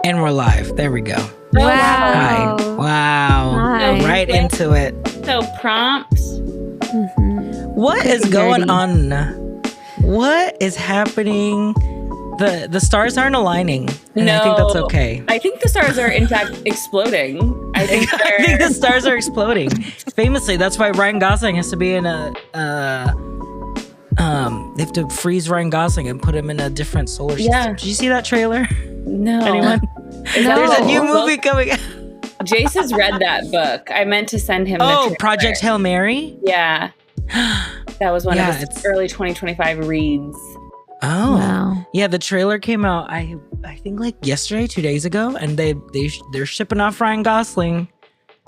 And we're live. There we go. Wow. Hi. Wow. Hi. Right into it. So prompts. What is going on? What is happening? The stars aren't aligning. And I think that's okay. I think the stars are in fact exploding. I think the stars are exploding. Famously, that's why Ryan Gosling has to be in a they have to freeze Ryan Gosling and put him in a different solar system. Yeah. Did you see that trailer? No. Anyone? No. There's a new movie coming out. Jace has read that book. I meant to send him the trailer. Project Hail Mary? Yeah. That was one of his early 2025 reads. Oh. Wow. Yeah, the trailer came out I think like yesterday, 2 days ago, and they're shipping off Ryan Gosling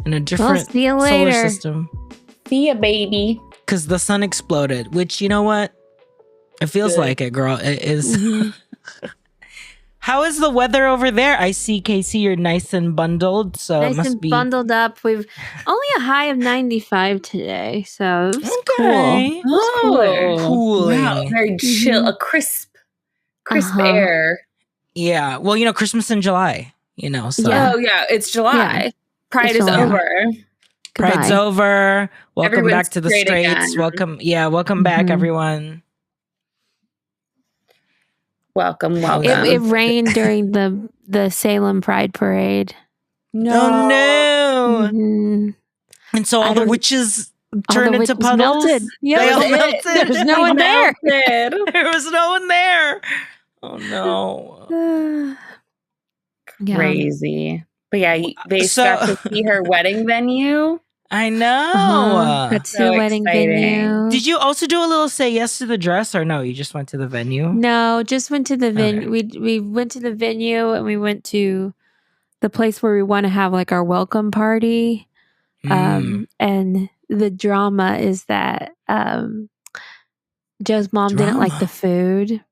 in a different see you solar later. system. See ya, baby. Because the sun exploded, which, you know what? It feels like it, girl. It is. How is the weather over there? I see, Casey, you're nice and bundled, so it must be bundled up. We've only a high of 95 today, so it's okay. cool. Oh, Cooling. wow, very chill, a crisp air. Yeah. Well, you know, Christmas in July, you know, so. Oh, yeah, it's July. Yeah. Pride It's is July. over. Pride's over. Welcome Everyone's back to the straight Straits. again. Welcome back, everyone. Welcome. It rained during the Salem Pride Parade. Oh no! Mhm. And so all the witches All turned the into witches puddles. melted. Yeah, They all that was melted. it. There's no one there. There was no one there. Oh no! Yeah. Crazy. But yeah, they got to see her wedding venue. I know. Got to So the wedding exciting. venue. Did you also do a little say yes to the dress, or no? You just went to the venue. No, just went to the venue. Okay. We went to the venue and we went to the place where we want to have like our welcome party. And the drama is that Joe's mom didn't like the food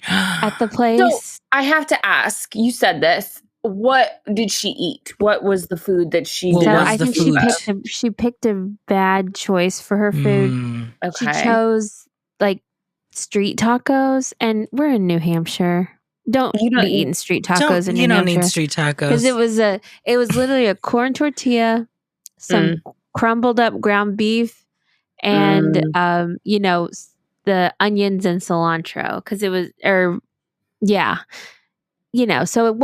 at the place. So I have to ask, you said this. What did she eat? What was the food that she What did? So was I the think food? she picked a bad choice for her food. She Okay. chose like street tacos, and we're in New Hampshire. Don't You don't be eating street tacos in New You don't Hampshire. need street tacos Because it was literally a corn tortilla, some crumbled up ground beef, and the onions and cilantro. Because it was, so it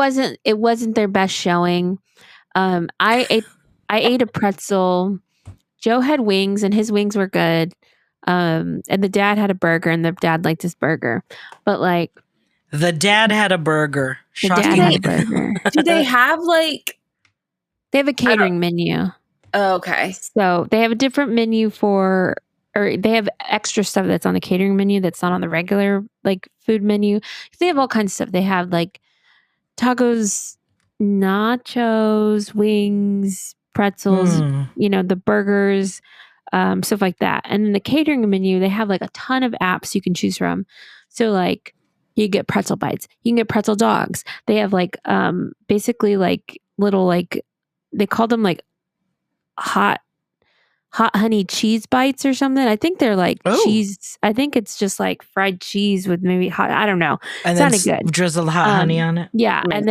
wasn't their best showing. I ate a pretzel. Joe had wings, and his wings were good. And the dad had a burger, and the dad liked his burger, but like. the dad had a burger. The dad Shocking. had a burger. Do they have like? They have a catering menu. Oh, okay. So they have a different menu or they have extra stuff that's on the catering menu that's not on the regular like food menu. They have all kinds of stuff. They have like tacos, nachos, wings, pretzels, the burgers, stuff like that. And in the catering menu, they have like a ton of apps you can choose from. So like you get pretzel bites, you can get pretzel dogs. They have like basically like little like they call them like hot honey cheese bites or something. I think they're like cheese. I think it's just like fried cheese with maybe hot. I don't know. And Sounded then good. drizzle hot honey on it. Yeah, and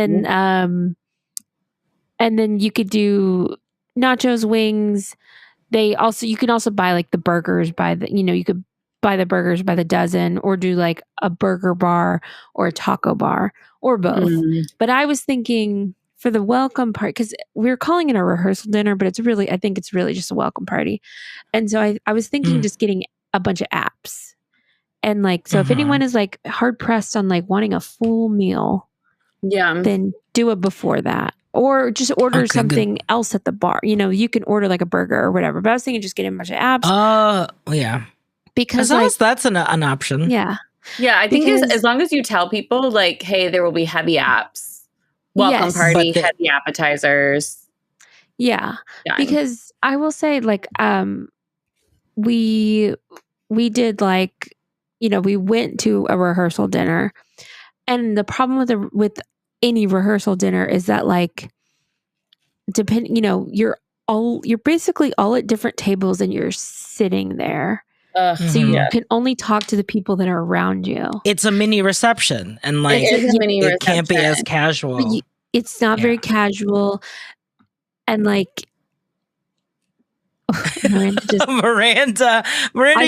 then you could do nachos, wings. You can also buy like the burgers you could buy the burgers by the dozen or do like a burger bar or a taco bar or both. But I was thinking for the welcome part, because we were calling it a rehearsal dinner, but I think it's really just a welcome party. And so I was thinking just getting a bunch of apps. And like, so if anyone is like hard pressed on like wanting a full meal, then do it before that. Or just order something else at the bar. You can order like a burger or whatever. But I was thinking just getting a bunch of apps. Yeah. Because as long as that's an option. Yeah. Yeah, I think as long as you tell people like, hey, there will be heavy apps. Welcome party, heavy appetizers. Yeah. Done. Because I will say like we did like we went to a rehearsal dinner, and the problem with any rehearsal dinner is that like you're basically all at different tables and you're sitting there. So you can only talk to the people that are around you. It's a mini reception, and like it can't be as casual. it's not very casual. And like, Miranda,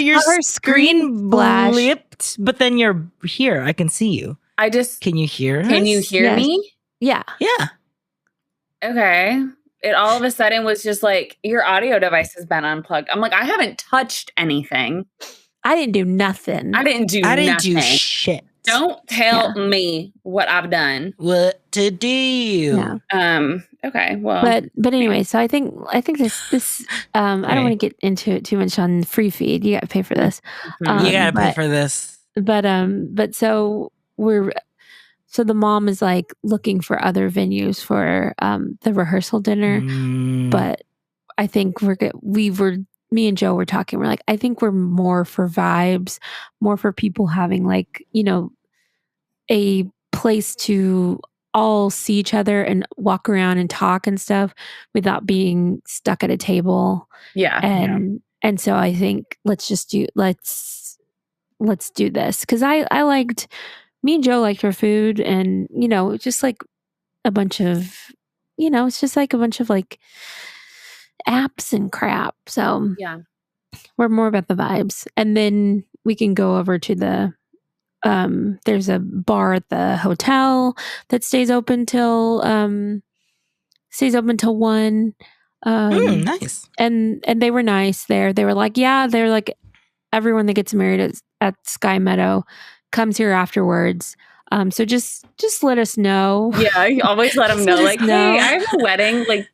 your screen blipped, but then you're here. I can see you. Can you hear us? Can you hear me? Yeah. Yeah. Okay. It all of a sudden was just like, your audio device has been unplugged. I'm like, I haven't touched anything. I didn't do nothing. I didn't do shit. Don't tell me what I've done. What to do. Yeah. Okay. Well. But anyway, so I think this I don't want to get into it too much on free feed. You got to pay for this. You got to pay for this. But so the mom is like looking for other venues for the rehearsal dinner. But I think me and Joe were talking. We're like, I think we're more for vibes, more for people having like, a place to all see each other and walk around and talk and stuff without being stuck at a table. Yeah. And so I think let's do this. Cause me and Joe liked her food and, just like a bunch of, it's just like a bunch of like apps and crap. So yeah, we're more about the vibes. And then we can go over to there's a bar at the hotel that stays open till 1. Nice. And they were nice there. They were like, they're like everyone that gets married at Sky Meadow comes here afterwards. So just let us know. Yeah, you always let them know. Like, hey, I have a wedding. Like,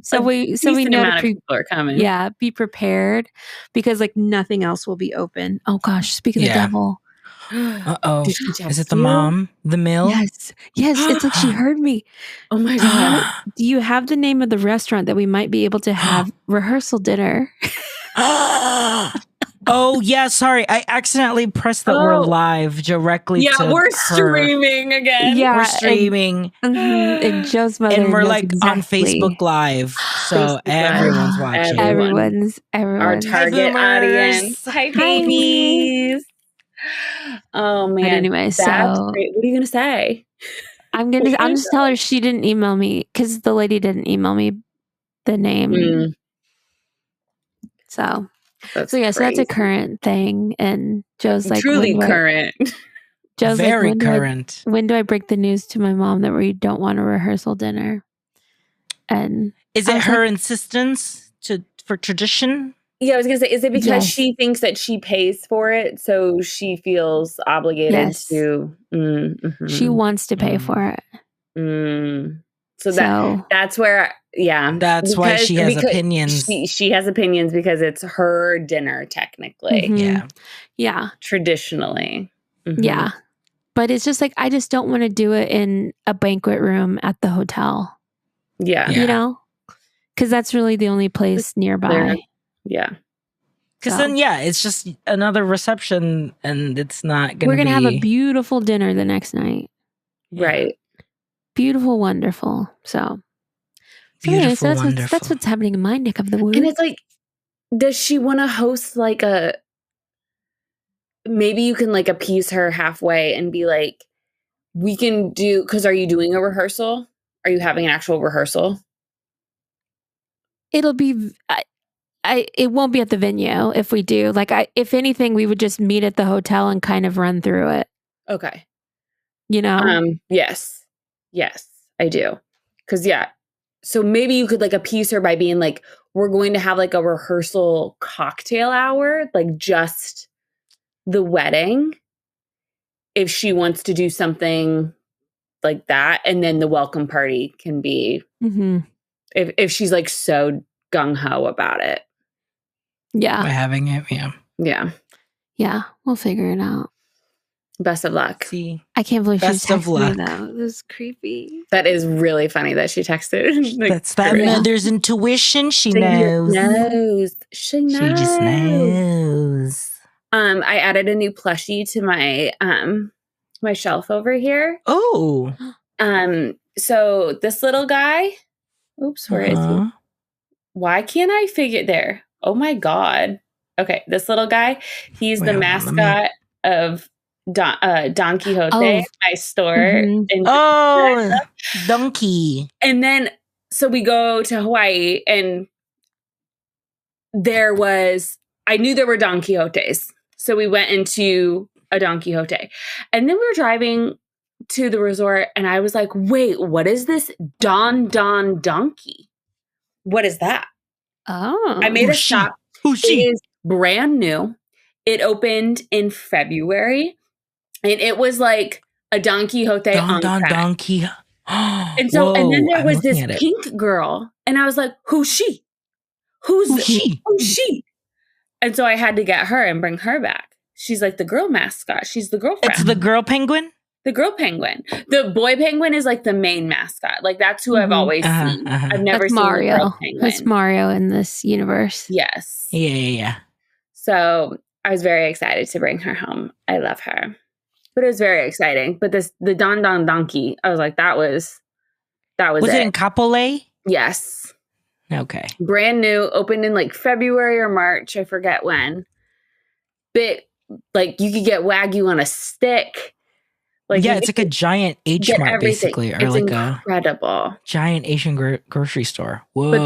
So we know people are coming. Yeah, be prepared because like nothing else will be open. Oh gosh, speaking of the devil. Uh-oh. Is it the mom? The mill? Yes. It's like she heard me. Oh my God. Do you have the name of the restaurant that we might be able to have rehearsal dinner? Oh, yeah. Sorry. I accidentally pressed that we're live directly to we're her. Streaming again. Yeah. We're streaming. And Joe's mother. And we're like on Facebook Live. So everyone's watching. Everyone's. Our target audience. Hi, babies. Oh man. But anyway, that's great. What are you gonna say? I'm just tell her she didn't email me because the lady didn't email me the name. So that's a current thing. And Joe's like truly current. Joe's very like, current. When do I break the news to my mom that we don't want a rehearsal dinner? And is it her insistence for tradition? Yeah, I was gonna say, is it because she thinks that she pays for it, so she feels obligated to? She wants to pay for it. So that's where, that's why she has opinions. She has opinions because it's her dinner, technically. Yeah, traditionally. Yeah, but it's just like I just don't want to do it in a banquet room at the hotel. Yeah, because that's really the only place nearby. Yeah. Because then, it's just another reception and it's not going to be... We're going to have a beautiful dinner the next night. Right. Beautiful, wonderful. So that's what's happening in my neck of the woods. And it's like, does she want to host like maybe you can like appease her halfway and be like, we can do... Because are you doing a rehearsal? Are you having an actual rehearsal? It'll be... it won't be at the venue if we do. Like, if anything, we would just meet at the hotel and kind of run through it. Okay. Yes, I do. Because so maybe you could like appease her by being like, we're going to have like a rehearsal cocktail hour, like just the wedding. If she wants to do something like that, and then the welcome party can be if she's like so gung-ho about it. Yeah. By having it, Yeah, we'll figure it out. Best of luck. See, I can't believe best she of luck. Me, though. It was creepy. That is really funny that she texted. Like, that's that mother's intuition. She knows. She just knows. I added a new plushie to my my shelf over here. Oh. So this little guy. Oops, where is he? Why can't I figure there? Oh my God. Okay, this little guy, he's the mascot of Don Quixote, my store. Mm-hmm. Donkey. And then, so we go to Hawaii, and I knew there were Don Quixotes. So we went into a Don Quixote. And then we were driving to the resort, and I was like, wait, what is this Don Donkey? What is that? Oh. I made a stop. It is brand new. It opened in February, and it was like a Don Quixote on crack. Donkey. And so, and then there was this pink girl, and I was like, who's she? Who's she? And so I had to get her and bring her back. She's like the girl mascot. She's the girlfriend. It's the girl penguin? The girl penguin. The boy penguin is like the main mascot. Like that's who I've always seen. I've never seen Mario. The girl penguin. That's Mario in this universe. Yes. Yeah. So I was very excited to bring her home. I love her. But it was very exciting. But the Don Donkey, I was like, that was it in Kapolei? Yes. Okay. Brand new, opened in like February or March. I forget when. But like you could get Wagyu on a stick. Like it's like a giant H Mart basically, or it's like incredible. A giant Asian grocery store. Whoa! But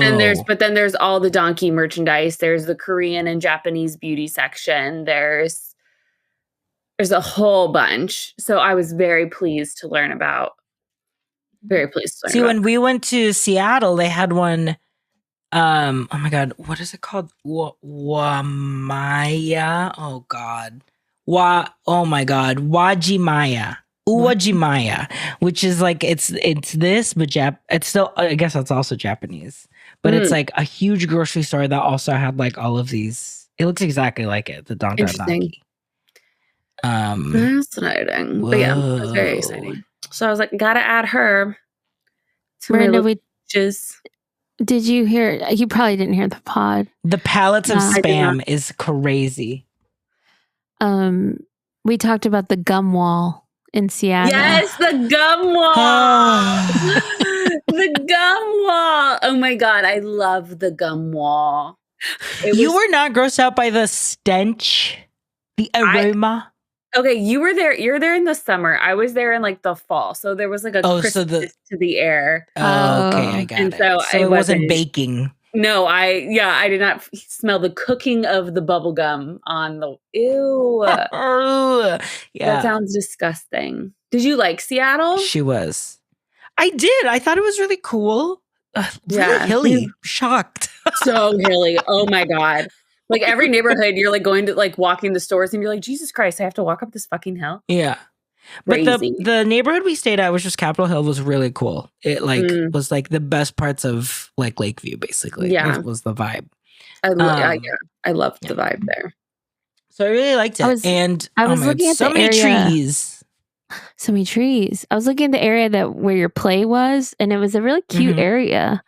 then there's all the donkey merchandise. There's the Korean and Japanese beauty section. There's a whole bunch. So I was very pleased to learn about. See, when we went to Seattle, they had one. Oh my God, what is it called? Wamaya. Oh God. Oh my God. Wajimaya. Uwajimaya, which is like it's this, but it's still, I guess that's also Japanese, but it's like a huge grocery store that also had like all of these. It looks exactly like it, the Don Donkey. Fascinating. But yeah, it was very exciting. So I was like, gotta add her to Miranda, my did you hear? You probably didn't hear the pod. The pallets of spam is crazy. We talked about the gum wall in Seattle. Yes, the gum wall. The gum wall. Oh my God, I love the gum wall. You were not grossed out by the stench, the aroma? Okay, you were there. You're there in the summer. I was there in like the fall. So there was like a crispness to the air. Oh, okay, I got it. So it wasn't baking. No, I did not smell the cooking of the bubble gum on the. Ew. Yeah. That sounds disgusting. Did you like Seattle? She was. I did. I thought it was really cool. Really hilly. Shocked. So hilly. Oh my God. Like every neighborhood, you're like going to like walking the stores and you're like, Jesus Christ, I have to walk up this fucking hill. Yeah. But the neighborhood we stayed at, which was Capitol Hill, was really cool. It like was like the best parts of like Lakeview, basically. Yeah. Was the vibe. I loved the vibe there. So I really liked it. I was looking at so many trees. So many trees. I was looking at the area where your play was, and it was a really cute area.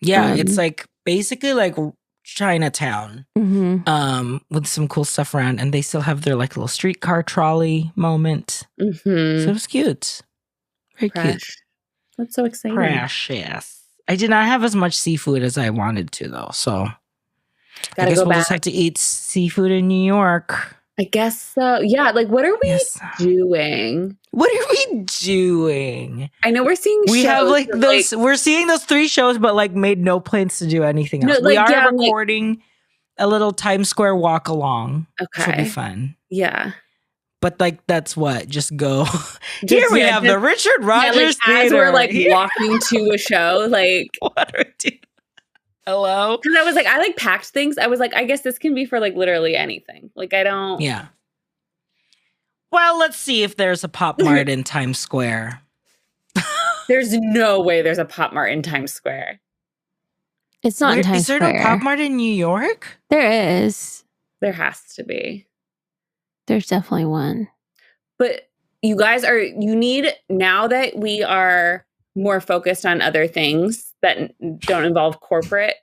Yeah, it's like basically like Chinatown, with some cool stuff around, and they still have their like little streetcar trolley moment. So it was cute, very cute. That's so exciting. Yes. I did not have as much seafood as I wanted to, though. So I guess we'll just have to eat seafood in New York. I guess so. Yeah. Like, what are we doing? What are we doing? I know we're seeing shows. We have like those, we're seeing those 3 shows, but like made no plans to do anything else. We are recording a little Times Square walk along. Okay. Which will be fun. Yeah. But like, that's what, just go. Here we have the Richard Rogers Theater. As we're like walking to a show, like. What are we doing? Hello? Because I was like, I like packed things. I was like, I guess this can be for like literally anything. Like I don't. Yeah. Well, let's see if there's a Pop Mart in Times Square. There's no way there's a Pop Mart in Times Square. It's not in Times Square. Is there no Pop Mart in New York? There is. There has to be. There's definitely one. But you guys you need, now that we are more focused on other things that don't involve corporate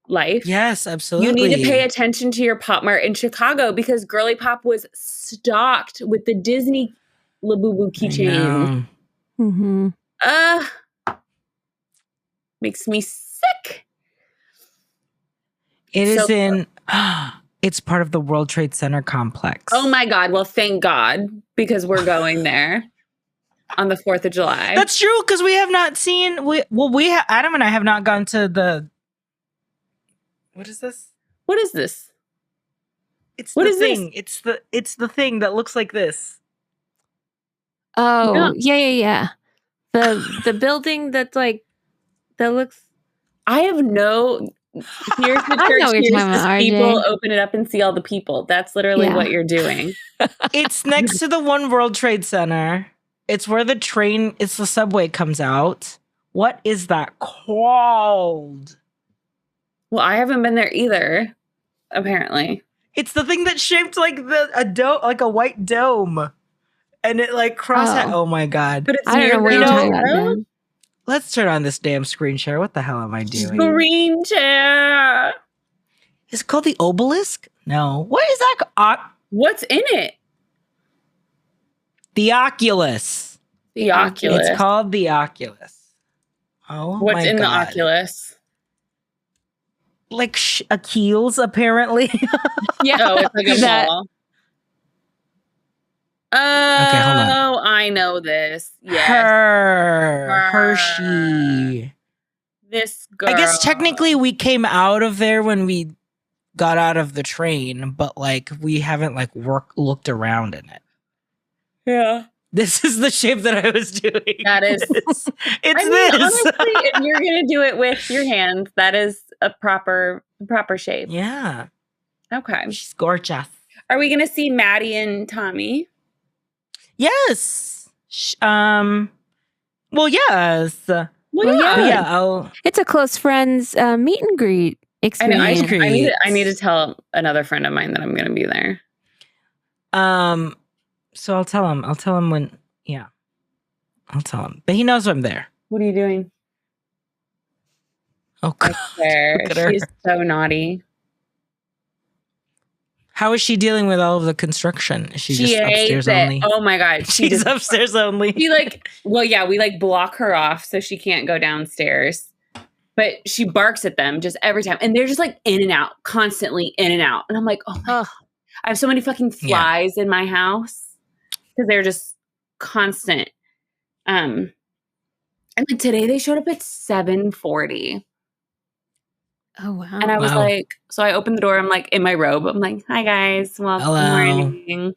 life. Yes, absolutely. You need to pay attention to your Pop Mart in Chicago because Girly Pop was stocked with the Disney Labubu keychain. Makes me sick. It is in It's part of the World Trade Center complex. Oh my God. Well, thank God, because we're going there on the 4th of July. That's true, because we have not seen. Adam and I have not gone to the. What is this? What is this? It's What the is thing. this? It's the thing that looks like this. Oh, yeah. The building that's like that looks. I have no. Here's the I know church. what you're Here's talking the about, people. RJ. Open it up and see all the people. That's literally Yeah. what you're doing. It's next to the One World Trade Center. It's where the train. It's the subway comes out. What is that called? Well, I haven't been there either. Apparently, It's the thing that's shaped like a dome, like a white dome, and it like Oh my God! but it's I don't near know what the you're talking about. railroad. Then. Let's turn on this damn screen share. What the hell am I doing? Green chair. Is it called the obelisk? No. What is that? What's in it? The Oculus. The Oculus. It's called the Oculus. Oh, What's my in God. the Oculus? Like Achilles, apparently. Yeah. Oh, it's like a That- ball. hold on. Oh, I know this. Yes. Hershey. This girl. I guess technically we came out of there when we got out of the train, but like we haven't like looked around in it. Yeah. This is the shape that I was doing. That is. It's I mean, this. honestly, if you're gonna do it with your hands, that is a proper shape. Yeah. Okay. She's gorgeous. Are we gonna see Maddie and Tommy? Yes. Well, yes. Well, Well, yeah. Yeah. It's a close friends meet and greet I know. experience. I need to tell another friend of mine that I'm gonna be there. So I'll tell him. I'll tell him when. Yeah. I'll tell him. But he knows I'm there. What are you doing? Oh, I God. swear. Look at her. She's so naughty. How is she dealing with all of the construction? Is she just hates upstairs it. only? Oh my God. She's upstairs only. She we like block her off so she can't go downstairs. But she barks at them just every time. And they're just like in and out, constantly in and out. And I'm like, oh my God. I have so many fucking flies in my house because they're just constant. And like today they showed up at 7:40. Oh wow. And I was Wow. like, so I opened the door. I'm like in my robe. I'm like, hi guys. Well, Hello. morning.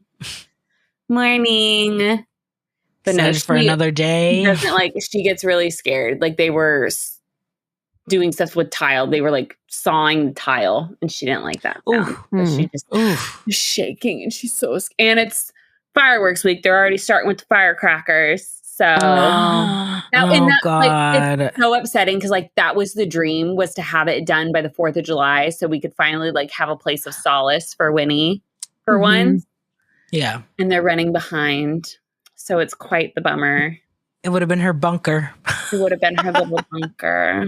Morning. But no, Excited for she another day. doesn't like, she gets really scared. Like they were doing stuff with tile. They were like sawing the tile and she didn't like that. sound. Ooh. So she just Oof. was shaking and she's so scared. And it's fireworks week. They're already starting with the firecrackers. So Oh. now, and that, God. like, it's so upsetting because like that was the dream, was to have it done by the 4th of July so we could finally like have a place of solace for Winnie for Mhm. once. Yeah. And they're running behind. So it's quite the bummer. It would have been her bunker. It would have been her little bunker.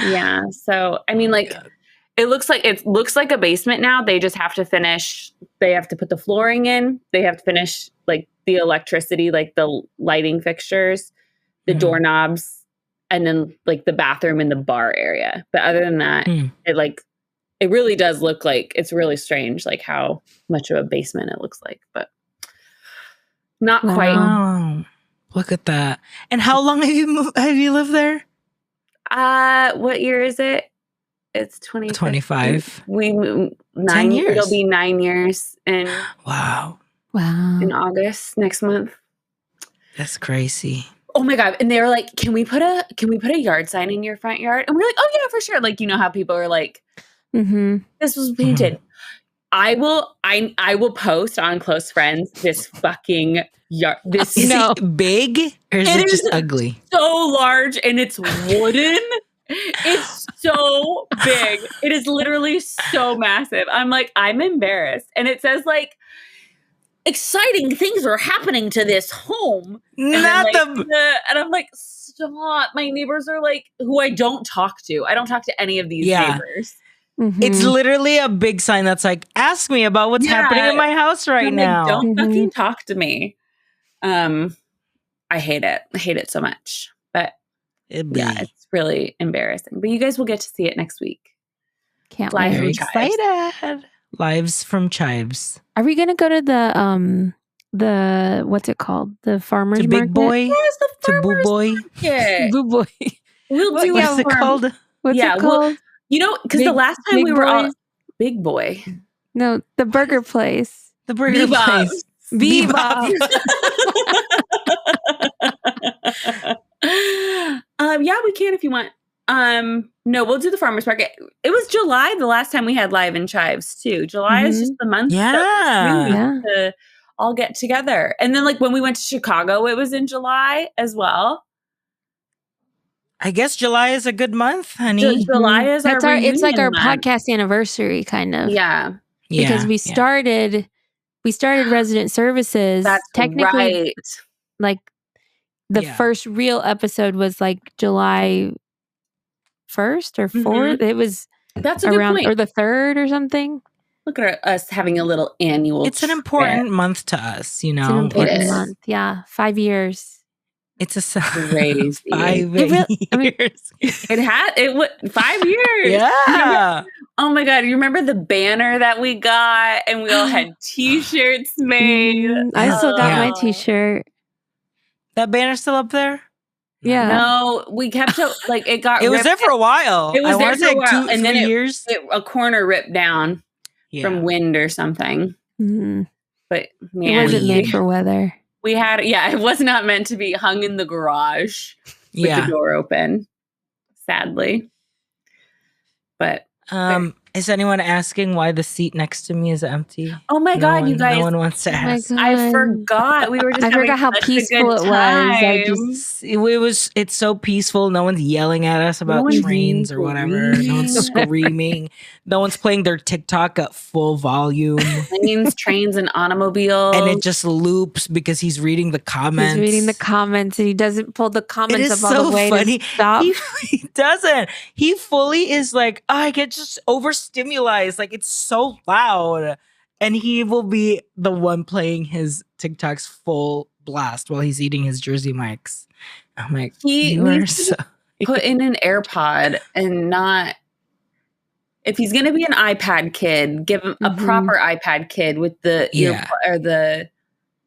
Yeah. So I mean, like God. it looks like a basement now. They just have to finish. They have to put the flooring in. They have to finish like the electricity, like the lighting fixtures, the Mhm. doorknobs, and then like the bathroom and the bar area. But other than that, it really does look like, it's really strange, like how much of a basement it looks like, but not Wow. quite. Wow. Look at that. And how long have you lived there? What year is it? It's 25. We 10 years. years. It'll be 9 years in Wow. Wow. August next month. That's crazy. Oh my God. And they were like, can we put a yard sign in your front yard? And we're like, oh yeah, for sure. Like, you know how people are like, Mm-hmm. this was painted. I will post on Close Friends this fucking yard. This Is No. it big or is It it just is ugly? so large and it's wooden. It's so big. It is literally so massive. I'm like, I'm embarrassed. And it says like, exciting things are happening to this home. And Not then, the. and I'm like, stop. My neighbors are like, who I don't talk to. I don't talk to any of these Yeah. neighbors. Mm-hmm. It's literally a big sign that's like, ask me about what's Yeah. happening in my house right I'm like, now. don't Mhm. fucking talk to me. I hate it. I hate it so much. But It'd be yeah, it's really embarrassing. But you guys will get to see it next week. Can't Live wait. very from Chives. excited. Lives from Chives. Are we gonna go to the what's it called? The farmer's To market? Big Boy? Yes, the To Boo farmer's Boy? market. Boo Boy. We'll do What's it called? What's it called? You know, because the last time Big we were all Boys? Big Boy. No, the burger place. The burger Bebop. place. Bebop. Yeah, we can if you want. No, we'll do the farmer's market. It was July the last time we had Live in Chives too. July is just the month that we choose to all get together. And then like when we went to Chicago, it was in July as well. I guess July is a good month, honey. July is our reunion it's like our month. podcast anniversary kind of. Yeah. Because we started resident services. That's technically right. like the first real episode was like July 1st or 4th. It was that's a around good point. or the 3rd or something. Look at us having a little annual. It's an important month to us, you know. It's an important month. Yeah. 5 years. It's a crazy 5 years. It had 5 years. Yeah. Oh my God. You remember the banner that we got and we all had t-shirts made? I still got my t-shirt. That banner's still up there? Yeah. No, we kept it like it got It was there for a while. It was there for a while. 2 and then years. a corner ripped down from wind or something. Mm-hmm. But man, it wasn't made for weather. We had, it was not meant to be hung in the garage with the door open, sadly. But is anyone asking why the seat next to me is empty? Oh my God, you guys! No one wants to ask. I forgot. We were just. I forgot how peaceful it was. It's so peaceful. No one's yelling at us about trains or whatever. No one's screaming. No one's playing their TikTok at full volume. Planes, trains, and automobiles. And it just loops because he's reading the comments. He's reading the comments and he doesn't pull the comments up so all the way funny. to stop. He doesn't. He fully is like, I get just overstimulated. Like it's so loud. And he will be the one playing his TikToks full blast while he's eating his Jersey Mike's. I'm like, he needs to put in an AirPod and not. If he's going to be an iPad kid, give him a proper iPad kid with the ear or the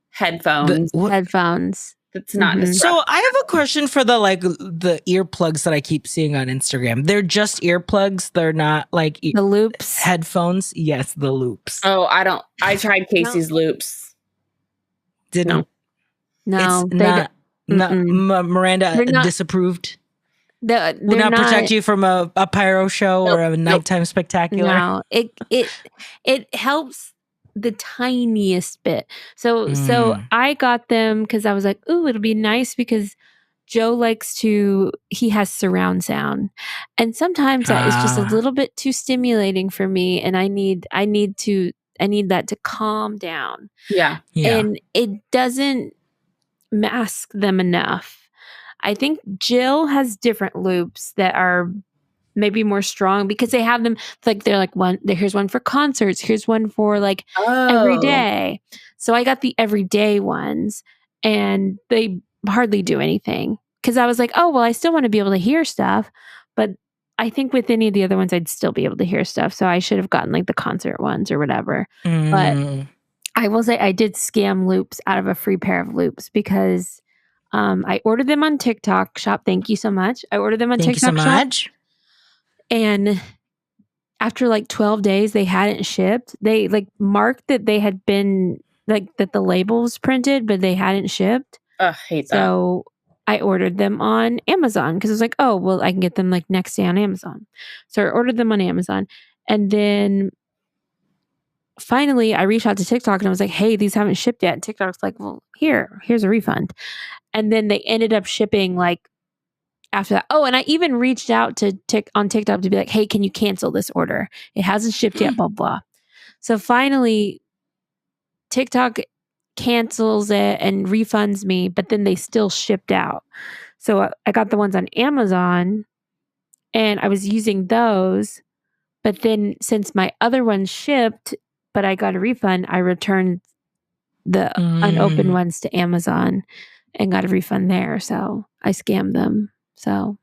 headphones. Headphones. That's not So I have a question for the earplugs that I keep seeing on Instagram. They're just earplugs. They're not like the loops. Headphones. Yes, the loops. Oh, I tried Casey's loops. Didn't. No, it's not. Miranda disapproved. Would not protect you from a pyro show or a nighttime spectacular. No, it helps the tiniest bit. So I got them because I was like, ooh, it'll be nice because Joe he has surround sound, and sometimes that is just a little bit too stimulating for me, and I need that to calm down. Yeah. And it doesn't mask them enough. I think Jill has different loops that are maybe more strong because they have them they're like here's one for concerts, here's one for every day. So I got the everyday ones and they hardly do anything because I was like, oh, well, I still want to be able to hear stuff. But I think with any of the other ones, I'd still be able to hear stuff. So I should have gotten the concert ones or whatever. But I will say I did scam loops out of a free pair of loops because I ordered them on TikTok Shop. Thank you so much. I ordered them on TikTok Shop. And after 12 days, they hadn't shipped. They marked that they had been that the label was printed, but they hadn't shipped. Hate that. So I ordered them on Amazon because I was like, oh, well, I can get them next day on Amazon. So I ordered them on Amazon. And then finally I reached out to TikTok and I was like, hey, these haven't shipped yet. And TikTok's like, well, here's a refund. And then they ended up shipping after that. Oh, and I even reached out to on TikTok to be like, hey, can you cancel this order? It hasn't shipped yet, blah, blah. So finally, TikTok cancels it and refunds me, but then they still shipped out. So I got the ones on Amazon and I was using those. But then since my other ones shipped, but I got a refund, I returned the unopened ones to Amazon and got a refund there. So I scammed them. So,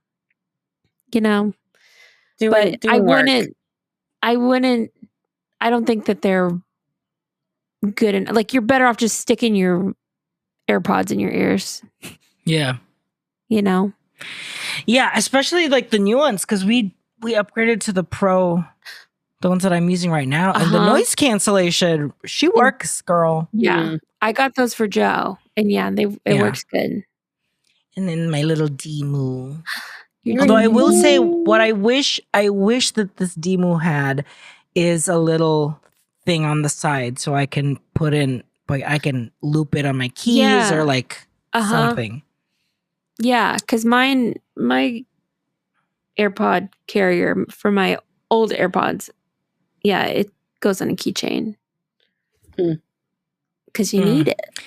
I I don't think that they're good. And like, you're better off just sticking your AirPods in your ears. Yeah. You know? Yeah, especially like the new ones, because we upgraded to the Pro, the ones that I'm using right now, and the noise cancellation, she works, girl. Yeah. I got those for Joe, and it works good. And then my little Demu. Although I will say, what I wish that this Demu had is a little thing on the side, so I can put in, like, I can loop it on my keys or like something. Yeah, because my AirPod carrier for my old AirPods, it goes on a keychain because you need it.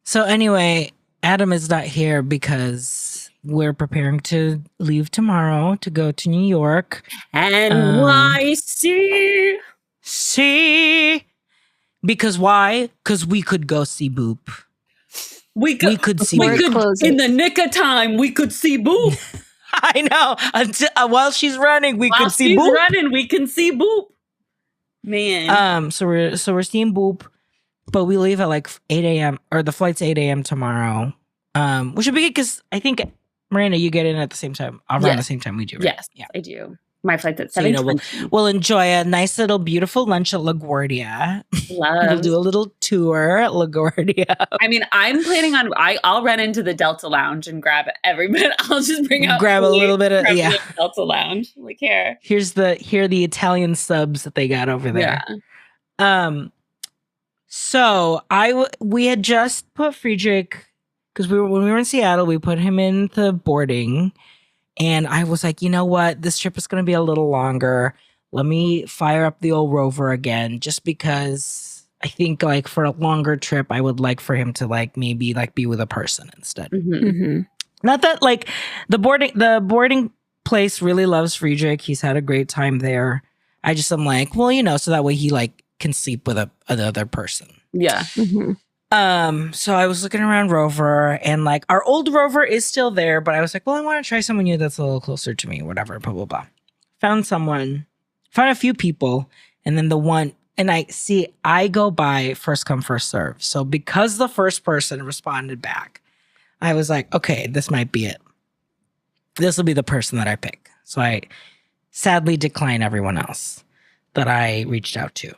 So anyway, Adam is not here because we're preparing to leave tomorrow to go to New York. NYC. See? Because why? Because we could go see Boop. We could see Boop. In the nick of time, we could see Boop. I know. Until, while she's running, we could see Boop. While she's running, we can see Boop. Man. So we're seeing Boop, but we leave at like 8 a.m. or the flight's 8 a.m. tomorrow. Which would be good because I think, Miranda, you get in at the same time, around the same time we do, right? Yes, I do. My flight's at 7:20. So, we'll enjoy a nice little beautiful lunch at LaGuardia. We'll do a little tour at LaGuardia. I mean, I'm planning on, I'll run into the Delta Lounge and grab every bit. I'll just grab a little bit of Delta Lounge. Like, here are the Italian subs that they got over there. Yeah. So we had just put Friedrich, because when we were in Seattle, we put him in the boarding. And I was like, you know what? This trip is going to be a little longer. Let me fire up the old Rover again, just because I think like for a longer trip, I would like for him to like maybe like be with a person instead. Not that like the boarding place really loves Friedrich. He's had a great time there. I'm like, well, you know, so that way he like can sleep with another person. Yeah. So I was looking around Rover, and like our old Rover is still there, but I was like, well, I want to try someone new that's a little closer to me, whatever, blah, blah, blah. Found a few people, and then I go by first come, first serve. So because the first person responded back, I was like, okay, this might be it. This will be the person that I pick. So I sadly decline everyone else that I reached out to.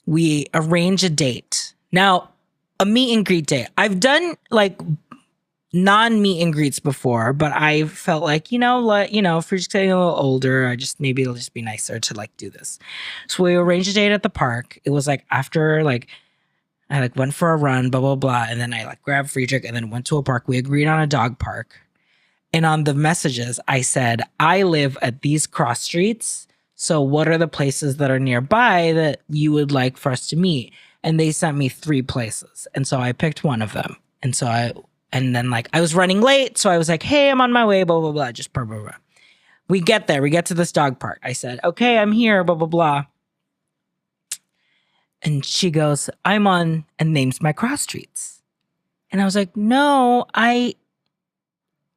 We arrange a date. Now, a meet and greet day. I've done like non-meet and greets before, but I felt like, if we're just getting a little older, maybe it'll just be nicer to like do this. So we arranged a date at the park. It was like after like I like went for a run, blah, blah, blah. And then I like grabbed Friedrich and then went to a park. We agreed on a dog park. And on the messages, I said, I live at these cross streets. So what are the places that are nearby that you would like for us to meet? And they sent me 3 places. And so I picked one of them. And then like I was running late. So I was like, hey, I'm on my way, blah, blah, blah. Just blah, blah, blah. We get there. We get to this dog park. I said, okay, I'm here, blah, blah, blah. And she goes, I'm on, and names my cross streets. And I was like, no,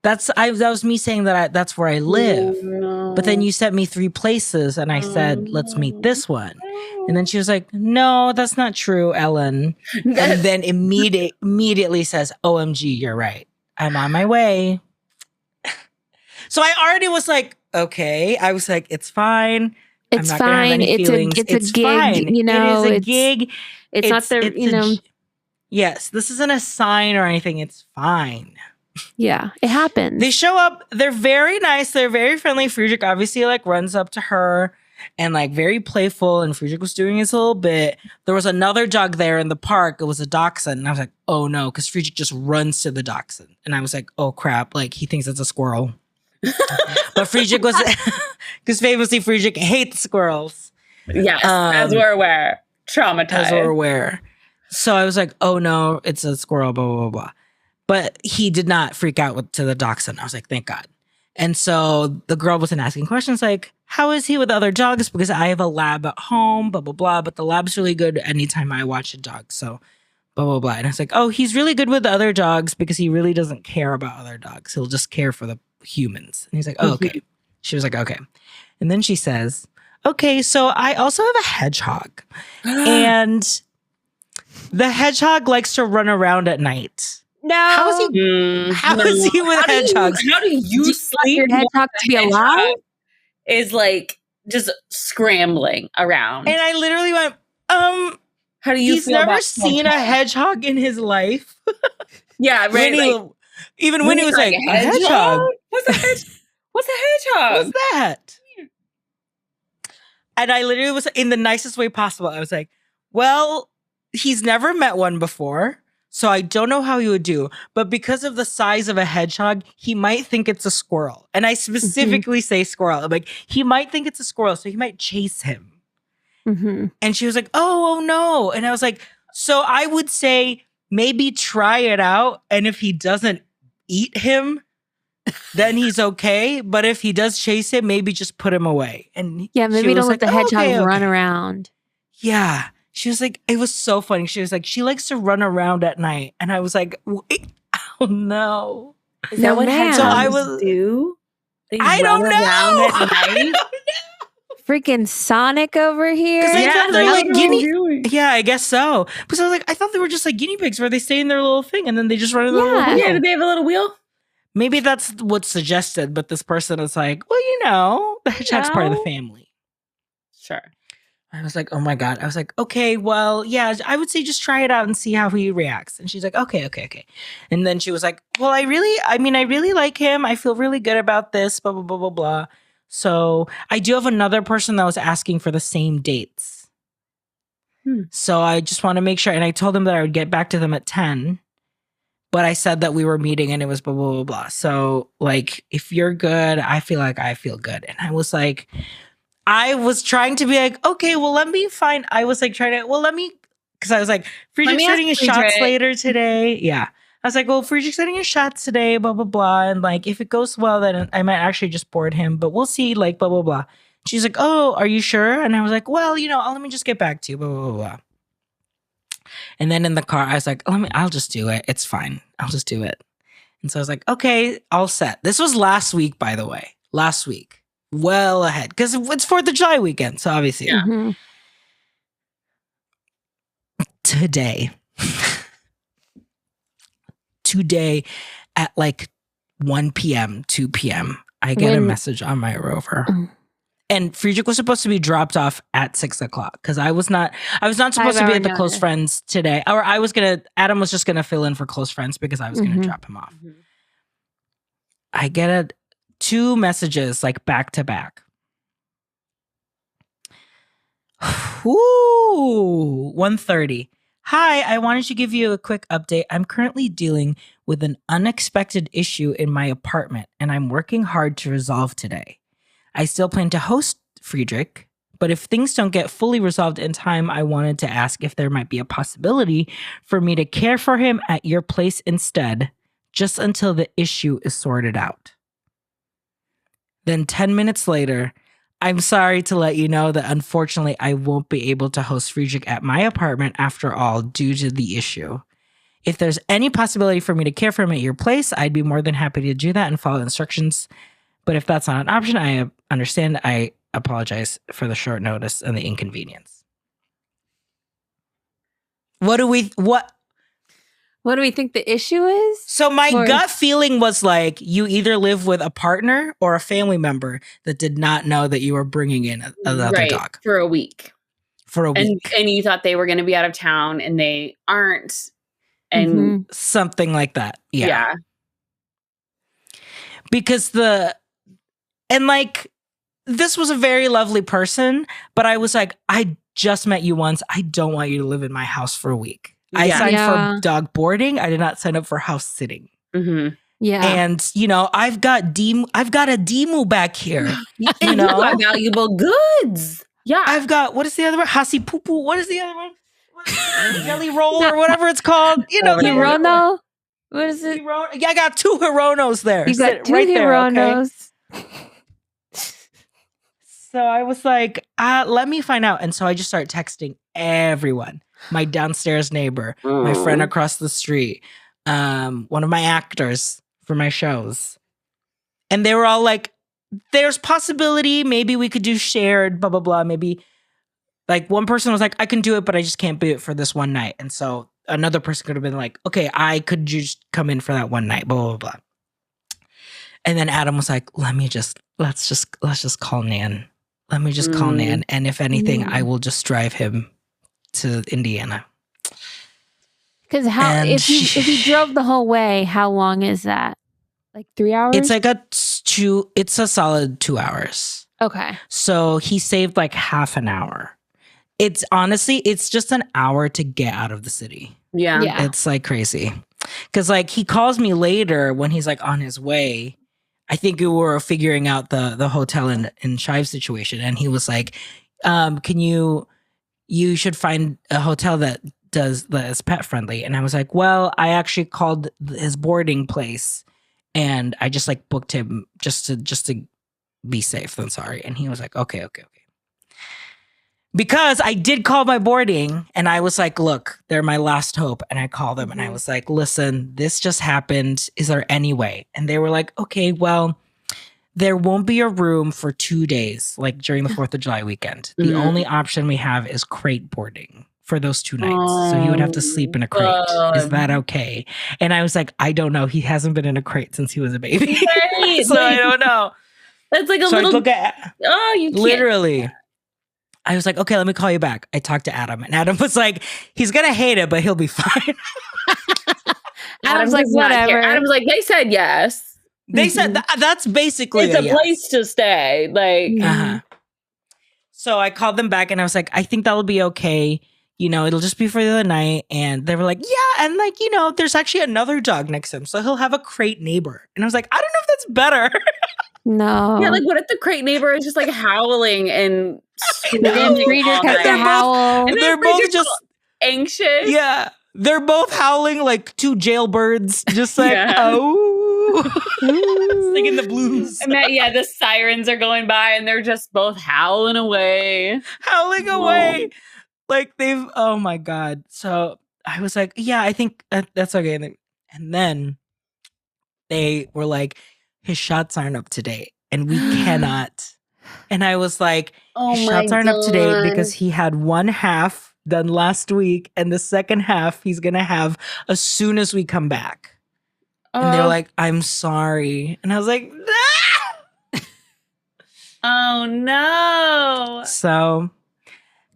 that was me saying that that's where I live. No. But then you sent me 3 places and I said, let's meet this one. And then she was like, no, that's not true, Ellen. And then immediately says, OMG, you're right. I'm on my way. So I already was like, okay. I was like, it's fine. It's fine. It's a gig, fine. You know. It is a gig. It's not the, yes, this isn't a sign or anything. It's fine. Yeah, it happens. They show up. They're very nice. They're very friendly. Friedrich obviously like runs up to her and like very playful. And Friedrich was doing his little bit. There was another dog there in the park. It was a dachshund. And I was like, oh no, because Friedrich just runs to the dachshund. And I was like, oh crap, like he thinks it's a squirrel. But Friedrich was, because famously Friedrich hates squirrels. Yes, as we're aware. Traumatized. As we're aware. So I was like, oh no, it's a squirrel, blah, blah, blah, blah. But he did not freak out to the dachshund. I was like, thank God. And so the girl wasn't asking questions like, how is he with other dogs? Because I have a lab at home, blah, blah, blah. But the lab's really good anytime I watch a dog. So blah, blah, blah. And I was like, oh, he's really good with the other dogs because he really doesn't care about other dogs. He'll just care for the humans. And he's like, oh, okay. She was like, okay. And then she says, okay, so I also have a hedgehog. And the hedgehog likes to run around at night. No. How is he? How is he with hedgehogs? How do you sleep? Your hedgehog to be alive? Is like just scrambling around. And I literally went, how do you he's feel never about seen a hedgehog in his life. Yeah, right. When he was like, a hedgehog? What's a hedgehog? What's a hedgehog? What's that? And I literally was, in the nicest way possible, I was like, well, he's never met one before, so I don't know how he would do. But because of the size of a hedgehog, he might think it's a squirrel. And I specifically say squirrel. I'm like, he might think it's a squirrel, so he might chase him. And she was like, oh no. And I was like, so I would say maybe try it out. And if he doesn't eat him, then he's okay. But if he does chase him, maybe just put him away. And yeah, maybe don't let the hedgehog run okay. around. Yeah. She was like, it was so funny. She was like, she likes to run around at night. And I was like, wait, oh no. Is that what hedgehogs do? I don't know. At night? Freaking Sonic over here. Yeah, they're like guinea. Yeah, I guess so. Because I was like, I thought they were just like guinea pigs where they stay in their little thing and then they just run in their little wheel. Yeah, do they have a little wheel? Maybe that's what's suggested, but this person is like, well, you know, the hedgehog's part of the family. Sure. I was like, oh my God. I was like, okay, well, yeah, I would say just try it out and see how he reacts. And she's like, okay. And then she was like, well, I really like him. I feel really good about this, blah, blah, blah, blah, blah. So I do have another person that was asking for the same dates. So I just want to make sure. And I told them that I would get back to them at 10. But I said that we were meeting and it was blah, blah, blah, blah. So like, if you're good, I feel like I feel good. And I was like, I was trying to be like, okay, well, let me find. I was like trying to, because I was like, Friedrich's getting his shots later today. Yeah. I was like, well, Friedrich's getting his shots today, blah, blah, blah. And like, if it goes well, then I might actually just board him, but we'll see, like, blah, blah, blah. She's like, oh, are you sure? And I was like, well, let me just get back to you, blah, blah, blah, blah. And then in the car, I was like, I'll just do it. It's fine. I'll just do it. And so I was like, okay, all set. This was last week, by the way. Last week. Well ahead. Because it's 4th of July weekend. So obviously. Yeah. Today at like 1 p.m., 2 p.m., I get a message on my rover. And Friedrich was supposed to be dropped off at 6 o'clock because I was not supposed to be at the close friends today. Or Adam was just going to fill in for close friends because I was going to drop him off. I get 2 messages like back to back. Ooh, 1:30. Hi, I wanted to give you a quick update. I'm currently dealing with an unexpected issue in my apartment and I'm working hard to resolve today. I still plan to host Friedrich, but if things don't get fully resolved in time, I wanted to ask if there might be a possibility for me to care for him at your place instead, just until the issue is sorted out. Then 10 minutes later, I'm sorry to let you know that unfortunately I won't be able to host Friedrich at my apartment after all due to the issue. If there's any possibility for me to care for him at your place, I'd be more than happy to do that and follow instructions. But if that's not an option, I understand. I apologize for the short notice and the inconvenience. What do we think the issue is? So my gut feeling was like, you either live with a partner or a family member that did not know that you were bringing in another dog. For a week. And you thought they were going to be out of town and they aren't. And something like that. Yeah. Because this was a very lovely person, but I was like, I just met you once. I don't want you to live in my house for a week. I signed for dog boarding. I did not sign up for house sitting. Yeah. And, I've got a Demu back here. You got valuable goods. Yeah. I've got, what is the other one? Hasi Pupu. What is the other one? Jelly roll or whatever it's called. Hirono? What is it? Yeah, I got 2 Hironos there. You got 2 right Hironos. There, okay? So I was like, let me find out. And so I just started texting everyone. My downstairs neighbor, my friend across the street, one of my actors for my shows. And they were all like, there's possibility. Maybe we could do shared, blah, blah, blah. Maybe like one person was like, I can do it, but I just can't do it for this one night. And so another person could have been like, okay, I could just come in for that one night, blah, blah, blah. And then Adam was like, let's just call Nan. Let me just call Nan. And if anything, I will just drive him to Indiana. Because if he drove the whole way, how long is that? Like 3 hours? It's like it's a solid 2 hours. Okay. So he saved like half an hour. It's honestly, it's just an hour to get out of the city. Yeah. It's like crazy. Because like he calls me later when he's like on his way. I think we were figuring out the hotel and Shive situation. And he was like, you should find a hotel that is pet friendly. And I was like, well, I actually called his boarding place and I just like booked him just to be safe. Then sorry. And he was like, okay. Because I did call my boarding and I was like, look, they're my last hope. And I called them and I was like, listen, this just happened. Is there any way? And they were like, okay, well, there won't be a room for 2 days, like during the 4th of July weekend. The only option we have is crate boarding for those 2 nights. So he would have to sleep in a crate. Is that okay? And I was like, I don't know. He hasn't been in a crate since he was a baby. Right. So I don't know. That's like a little. You can't. Literally. I was like, okay, let me call you back. I talked to Adam and Adam was like, he's going to hate it, but he'll be fine. Adam's like, whatever. Adam's like, they said yes. They said that's basically it's a place to stay. Like, So I called them back and I was like, I think that'll be okay. You know, it'll just be for the night. And they were like, yeah. And like, you know, there's actually another dog next to him. So he'll have a crate neighbor. And I was like, I don't know if that's better. No. Yeah, like what if the crate neighbor is just like howling and Friedrich has to howl. And they're both just anxious. Yeah. They're both howling like two jailbirds, just like, singing the blues. And the sirens are going by and they're just both howling away. Like oh my God. So I was like, yeah, I think that's okay. And then they were like, his shots aren't up to date and we cannot. And I was like, his shots aren't up to date because he had one half done last week and the second half he's going to have as soon as we come back. And they were like, I'm sorry. And I was like, ah! Oh no. So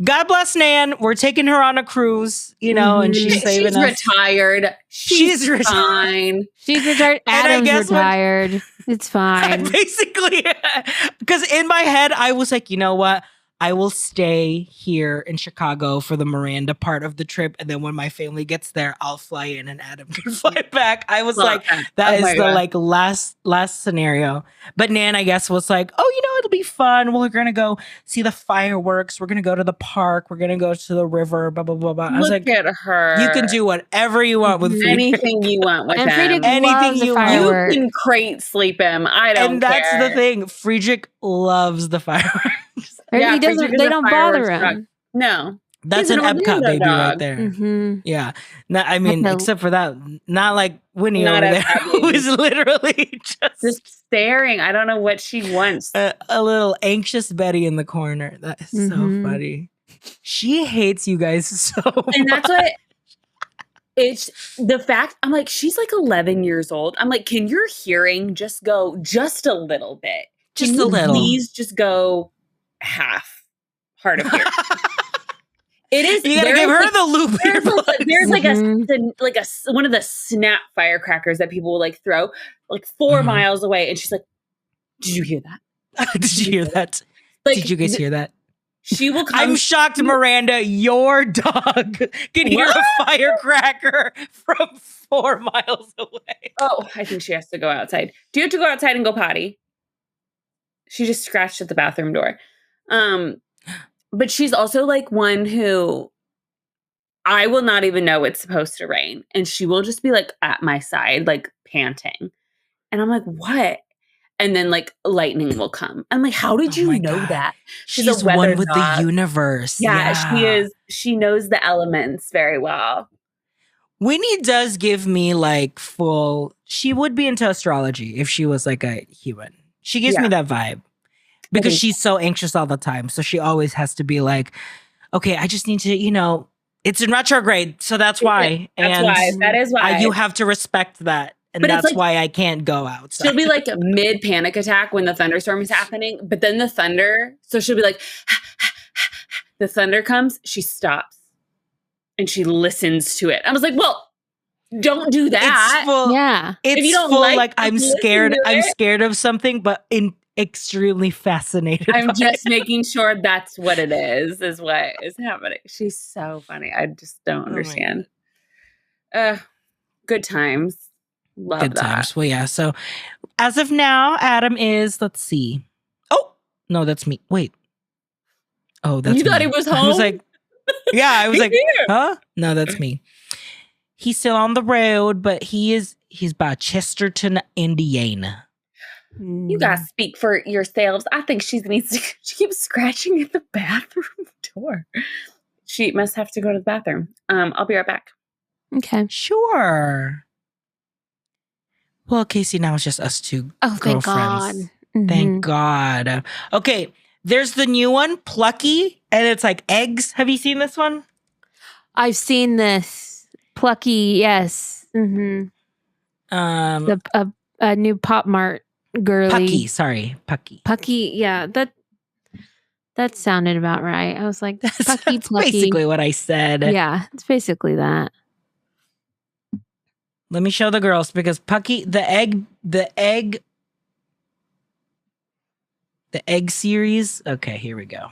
God bless Nan. We're taking her on a cruise, you know, and she's saving us. Retired. She's fine. She's retired. Adam's retired. It's fine. Basically, because in my head, I was like, you know what? I will stay here in Chicago for the Miranda part of the trip. And then when my family gets there, I'll fly in and Adam can fly back. I was like, that is the like last scenario. But Nan, I guess, was like, oh, you know, it'll be fun. We're going to go see the fireworks. We're going to go to the park. We're going to go to the river, blah, blah, blah, blah. I was like, at her. You can do whatever you want with Friedrich. Anything you want with him. Anything you want. You can crate sleep him. I don't care. And that's the thing. Friedrich loves the fireworks. Yeah, they don't bother him. Truck. No. That's an Epcot baby right there. Mm-hmm. Yeah. No, I mean, except for that, not like Winnie over there, who is literally just staring. I don't know what she wants. A little anxious Betty in the corner. That is so funny. She hates you guys so much. And that's what it's the fact. I'm like, she's like 11 years old. I'm like, can your hearing just go just a little bit? Just a little. Please just go half hard of hearing. It is. You gotta give her the loop. There's like a one of the snap firecrackers that people will like throw like 4 miles away, and she's like, "Did you hear that? Did you hear that? Like, did you guys hear that?" She will come. I'm shocked, Miranda. Your dog can hear a firecracker from 4 miles away. Oh, I think she has to go outside. Do you have to go outside and go potty? She just scratched at the bathroom door. But she's also like one who I will not even know it's supposed to rain. And she will just be like at my side, like panting. And I'm like, what? And then like lightning will come. I'm like, how did you know that? She's one with the universe. Yeah, she is. She knows the elements very well. Winnie does give me like she would be into astrology if she was like a human. She gives me that vibe because she's so anxious all the time. So she always has to be like, okay, I just need to, it's in retrograde. So that's why. That is why. You have to respect that. And that's why I can't go outside. She'll be like mid panic attack when the thunderstorm is happening. But then the thunder, so she'll be like, the thunder comes, she stops and she listens to it. I was like, well, don't do that. It's full, It's if you don't full like I'm scared. I'm scared of something, but extremely fascinated. I'm just making sure that's what it is what is happening. She's so funny. I just don't understand. Good times. Love Good that. times. Well, yeah. So as of now, Adam is, let's see. Oh, no, that's me. Wait. Oh, that's you me. thought he was home? I was like, I was like, huh? No, that's me. He's still on the road, but he's by Chesterton, Indiana. You guys speak for yourselves. I think she keeps scratching at the bathroom door. She must have to go to the bathroom. I'll be right back. Okay. Sure. Well, Casey, now it's just us two girlfriends. Thank God. Mm-hmm. Thank God. Okay, there's the new one, Plucky, and it's like eggs. Have you seen this one? I've seen this. Plucky, yes. Mm-hmm. A new Pop Mart girly. Pucky. Pucky, yeah. That sounded about right. I was like, that's basically what I said. Yeah, it's basically that. Let me show the girls because Pucky, the egg series. Okay, here we go.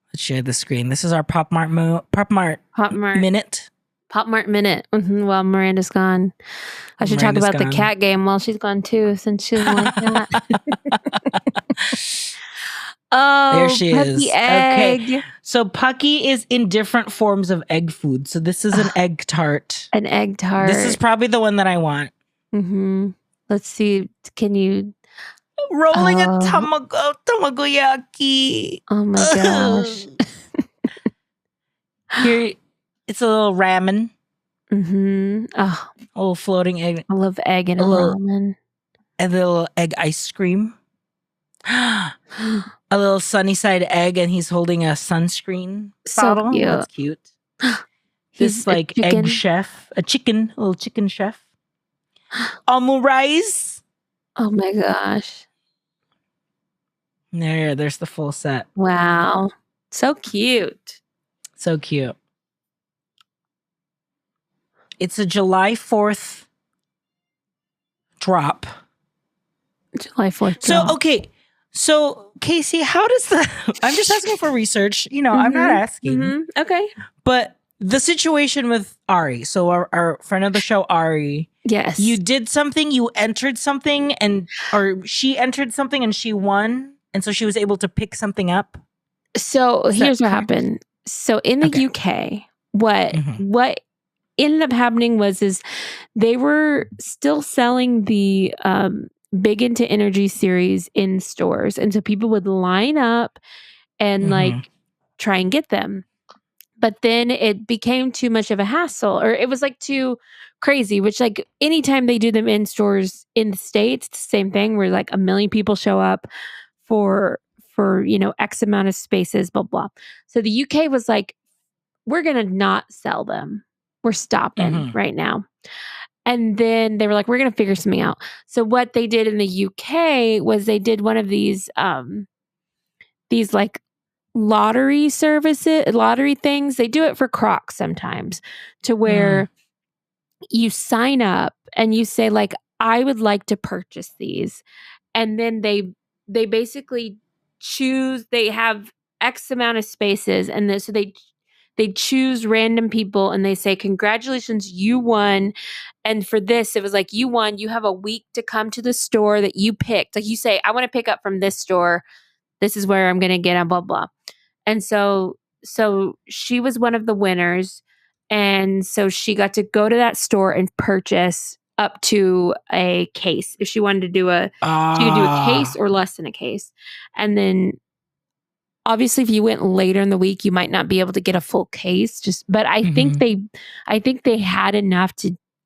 Let's share the screen. This is our Pop Mart minute. Pop Mart minute. Mm-hmm, while Miranda's gone. I should talk about the cat game while she's gone too, since she's like that. Oh, there she is. Egg. Okay. So Pucky is in different forms of egg food. So this is an egg tart. An egg tart. This is probably the one that I want. Mm-hmm. Let's see. Can you... Rolling a tamagoyaki. Oh my gosh. Here, it's a little ramen. Mm-hmm. Oh, a little floating egg. I love egg in a ramen. And a little egg ice cream. A little sunny side egg, and he's holding a sunscreen bottle. Cute. That's cute. This like egg chef, a little chicken chef. Omurice. Oh my gosh. There's the full set. Wow. So cute. So cute. It's a July 4th drop. July 4th drop. So, okay. So, Casey, how does I'm just asking for research. I'm not asking. Mm-hmm. Okay. But the situation with Ari, so our friend of the show, Ari. Yes. You did something, you entered something, or she entered something and she won. And so she was able to pick something up. So here's what happened. So in the UK, what ended up happening is they were still selling the Big Into Energy series in stores. And so people would line up and like try and get them. But then it became too much of a hassle, or it was like too crazy, which like anytime they do them in stores in the States, it's the same thing where like 1 million people show up for X amount of spaces, blah, blah. So the UK was like, we're going to not sell them. We're stopping right now. And then they were like, we're going to figure something out. So what they did in the UK was they did one of these like lottery things. They do it for Crocs sometimes, to where you sign up and you say like, I would like to purchase these. And then they basically choose, they have X amount of spaces. And then, so they choose random people and they say, congratulations, you won. And for this, it was like, you won, you have a week to come to the store that you picked. Like you say, I want to pick up from this store. This is where I'm going to get a blah, blah. And so she was one of the winners. And so she got to go to that store and purchase up to a case. If she wanted to do she could do a case or less than a case. And then obviously if you went later in the week, you might not be able to get a full case. But I think they had enough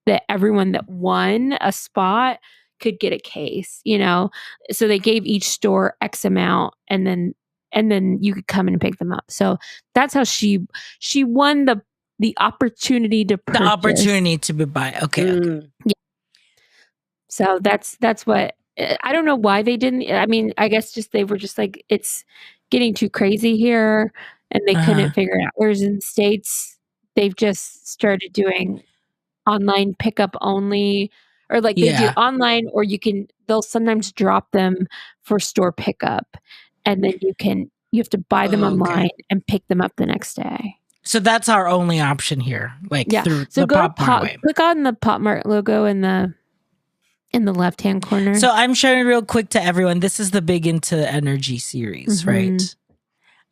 that everyone that won a spot could get a case, so they gave each store X amount, and then you could come and pick them up. So that's how she won the opportunity to purchase. The opportunity to buy. Okay. Yeah. So that's what, I don't know why they didn't. I mean, I guess they were just like, it's getting too crazy here, and they couldn't figure it out. Whereas in the States, they've just started doing online pickup only, or like they do online, or they'll sometimes drop them for store pickup, and then you have to buy them online and pick them up the next day. So that's our only option here, through so the Pop Mart way. Click on the Pop Mart logo in the left-hand corner. So I'm sharing real quick to everyone. This is the Big Into Energy series, right?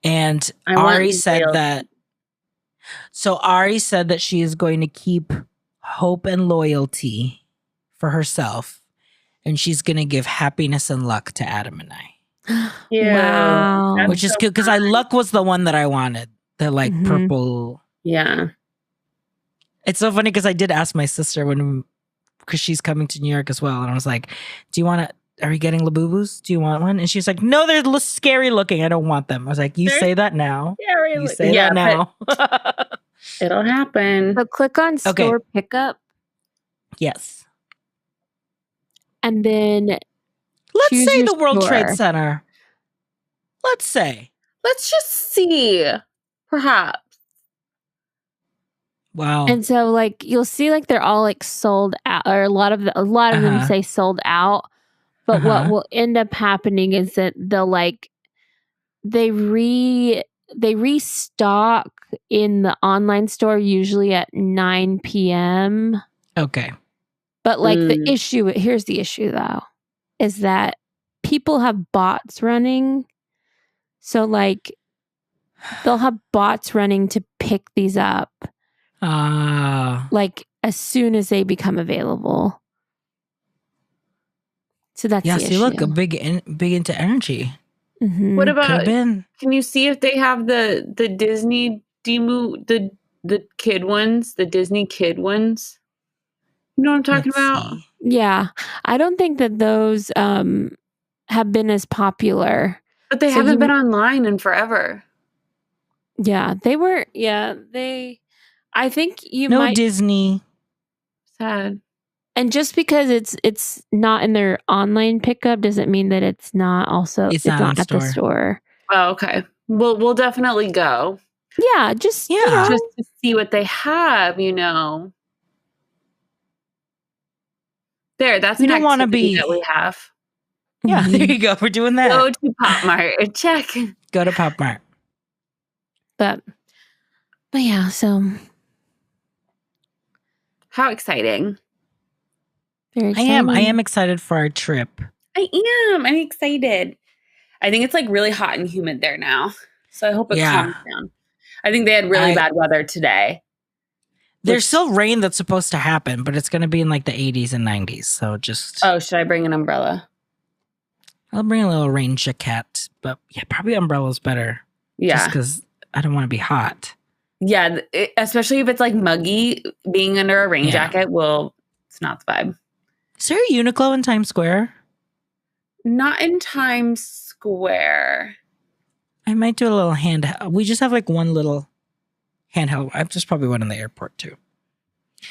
And Ari said that. So Ari said that she is going to keep hope and loyalty for herself, and she's going to give happiness and luck to Adam and I. Wow. Which is good, because luck was the one that I wanted. The purple. Yeah. It's so funny because I did ask my sister because she's coming to New York as well. And I was like, are we getting Labubus? Do you want one? And she's like, no, they're scary looking. I don't want them. I was like, say that now. You say that now. It'll happen. So click on store pickup. Yes. And then let's say the World Trade Center. Let's just see. Perhaps. Wow. And so you'll see they're all sold out, or a lot of them say sold out. But what will end up happening is that they'll they restock in the online store usually at 9 p.m. Okay. But here's the issue though, is that people have bots running. So they'll have bots running to pick these up. As soon as they become available. So that's the issue. Look, big into energy. What about, can you see if they have the Disney the kid ones, the Disney kid ones? You know what I'm talking about? See. Yeah. I don't think that those have been as popular. But they haven't been online in forever. Yeah, they were. Yeah, I think no Disney. Sad. And just because it's not in their online pickup doesn't mean that it's not also it's not at the store. Oh, okay. We'll definitely go. Yeah, just just to see what they have. There, that's an activity that we have. Yeah, there you go. We're doing that. Go to Pop Mart. Check. Go to Pop Mart. But yeah, so how exciting. Very exciting. I am excited for our trip. I'm excited. I think it's really hot and humid there now. So I hope it calms down. I think they had really bad weather today. There's still rain that's supposed to happen, but it's going to be in the 80s and 90s. So just... Oh, should I bring an umbrella? I'll bring a little rain jacket. But yeah, probably umbrella's better. Yeah. Just because I don't want to be hot. Yeah, especially if it's muggy, being under a rain jacket, it's not the vibe. Is there a Uniqlo in Times Square? Not in Times Square. I might do a little handheld. We just have one little handheld. I've just probably one in the airport too.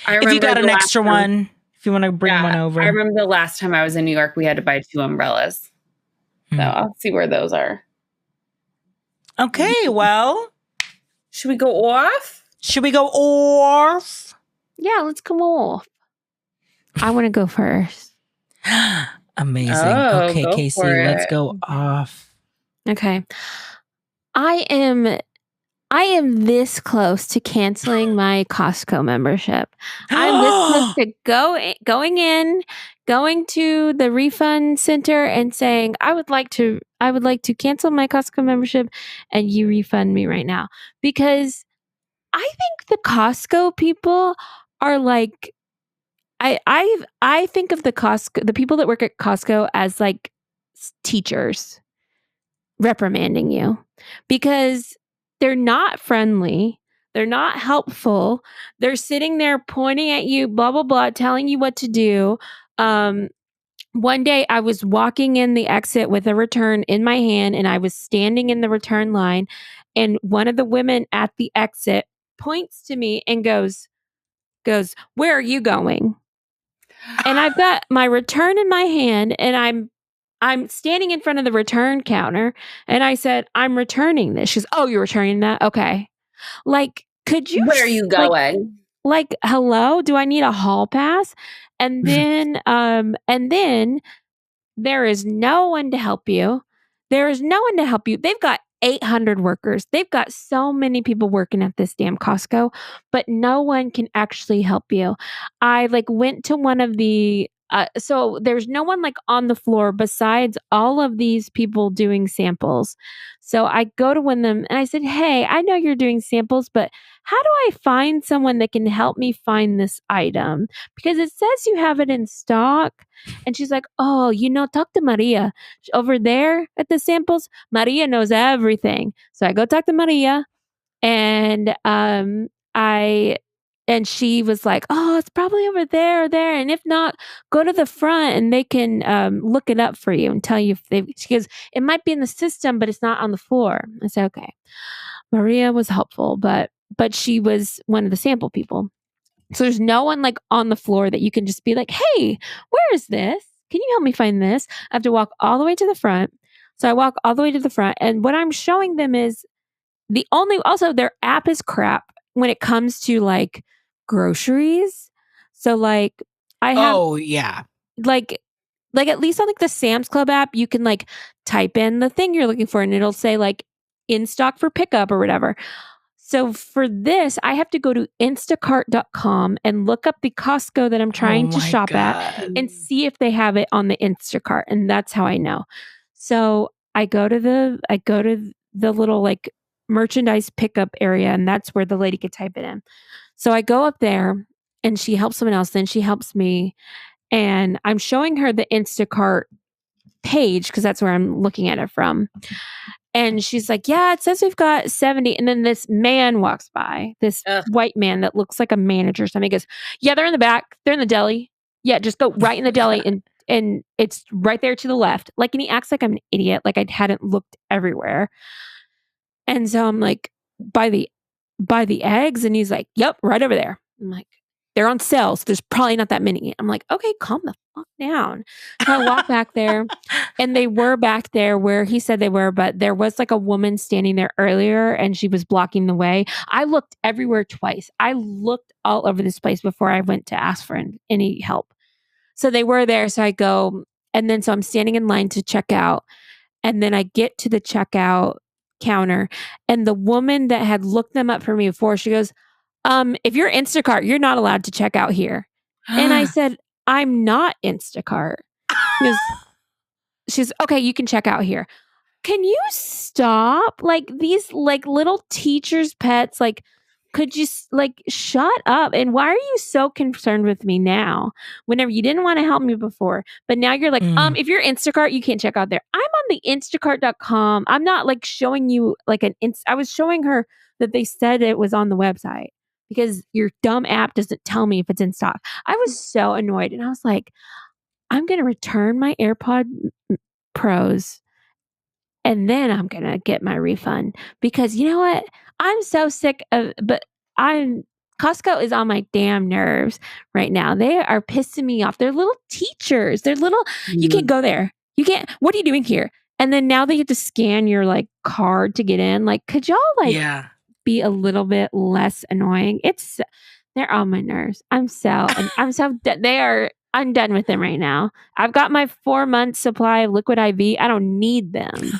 If you got an extra one, if you want to bring one over. I remember the last time I was in New York, we had to buy 2 umbrellas. So I'll see where those are. Okay, well. Should we go off? Yeah, let's come off. I want to go first. Amazing. Okay, Casey, let's go off. Okay. I am this close to canceling my Costco membership. I'm this close to going to the refund center and saying, I would like to cancel my Costco membership, and you refund me right now. Because I think the Costco people are I think of the people that work at Costco as teachers reprimanding you, because they're not friendly. They're not helpful. They're sitting there pointing at you, blah, blah, blah, telling you what to do. one day I was walking in the exit with a return in my hand, and I was standing in the return line, and one of the women at the exit points to me and goes, "Where are you going?" And I've got my return in my hand, and I'm standing in front of the return counter, and I said, "I'm returning this." She's, "Oh, you're returning that? Okay." Like, could you Where are you going? Like, hello? Do I need a hall pass? And then there is no one to help you. There is no one to help you. They've got 800 workers. They've got so many people working at this damn Costco, but no one can actually help you. I went to one of the so there's no one on the floor besides all of these people doing samples. So I go to one of them and I said, "Hey, I know you're doing samples, but how do I find someone that can help me find this item? Because it says you have it in stock." And she's like, "Oh, talk to Maria over there at the samples. Maria knows everything." So I go talk to Maria, and I and she was like, "Oh, it's probably over there or there. And if not, go to the front and they can look it up for you and tell you if they." She goes, "It might be in the system, but it's not on the floor." I said, "Okay." Maria was helpful, but she was one of the sample people. So there's no one on the floor that you can just be like, "Hey, where is this? Can you help me find this?" I have to walk all the way to the front. So I walk all the way to the front, and what I'm showing them is also their app is crap when it comes to groceries. So I have yeah. At least on the Sam's Club app, you can type in the thing you're looking for and it'll say in stock for pickup or whatever. So for this, I have to go to instacart.com and look up the Costco that I'm trying to shop at and see if they have it on the Instacart. And that's how I know. So I go to the little merchandise pickup area, and that's where the lady could type it in. So I go up there and she helps someone else. Then she helps me. And I'm showing her the Instacart page because that's where I'm looking at it from. And she's like, "Yeah, it says we've got 70. And then this man walks by, this white man that looks like a manager or something. He goes, "Yeah, they're in the back. They're in the deli. Yeah, just go right in the deli and it's right there to the left." And he acts like I'm an idiot, like I hadn't looked everywhere. And so I'm like, by the eggs? And he's like, "Yep, right over there." I'm like, "They're on sale, so there's probably not that many." I'm like, "Okay, calm the fuck down." So I walk back there, and they were back there where he said they were, but there was a woman standing there earlier, and she was blocking the way. I looked everywhere twice. I looked all over this place before I went to ask for any help. So they were there. So I go, and then so I'm standing in line to check out, and then I get to the checkout counter, and the woman that had looked them up for me before, she goes, "If you're Instacart, you're not allowed to check out here." And I said, "I'm not Instacart." She's, "Okay, you can check out here." Can you stop? These little teacher's pets, could you shut up? And why are you so concerned with me now? Whenever you didn't want to help me before, but now you're if you're Instacart, you can't check out there. I'm on the instacart.com. I'm not showing you I was showing her that they said it was on the website because your dumb app doesn't tell me if it's in stock. I was so annoyed, and I was like, I'm going to return my AirPod Pros, and then I'm going to get my refund because you know what? I'm so sick of, Costco is on my damn nerves right now. They are pissing me off. They're little teachers. You can't go there. You can't, what are you doing here? And then now they have to scan your card to get in. Could y'all be a little bit less annoying? They're on my nerves. I'm done with them right now. I've got my 4-month supply of liquid IV. I don't need them.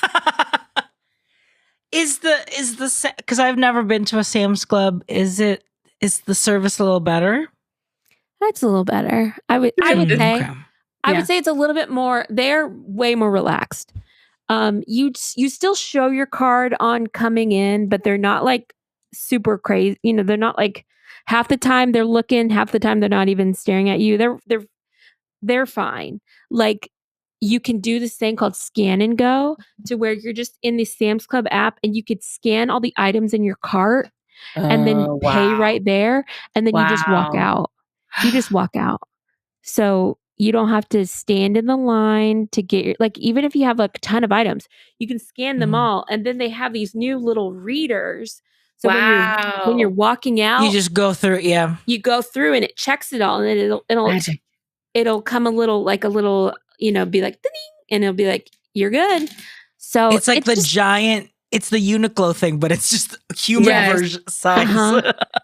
Is the because I've never been to a Sam's Club. Is the service a little better? That's a little better. I would say. Okay. I would say it's a little bit more. They're way more relaxed. You still show your card on coming in, but they're not super crazy. They're not half the time they're looking, half the time they're not even staring at you. They're fine. You can do this thing called scan and go to where you're just in the Sam's Club app and you could scan all the items in your cart and then pay right there. And then you just walk out. You just walk out. So you don't have to stand in the line to get your, like, even if you have like a ton of items, you can scan them all. And then they have these new little readers. So when you're walking out, you just go through. Yeah. You go through and it checks it all. And then Magic. it'll come a little, be like, ding, and it'll be like, you're good. So it's like the giant, it's the Uniqlo thing, but it's just human version size.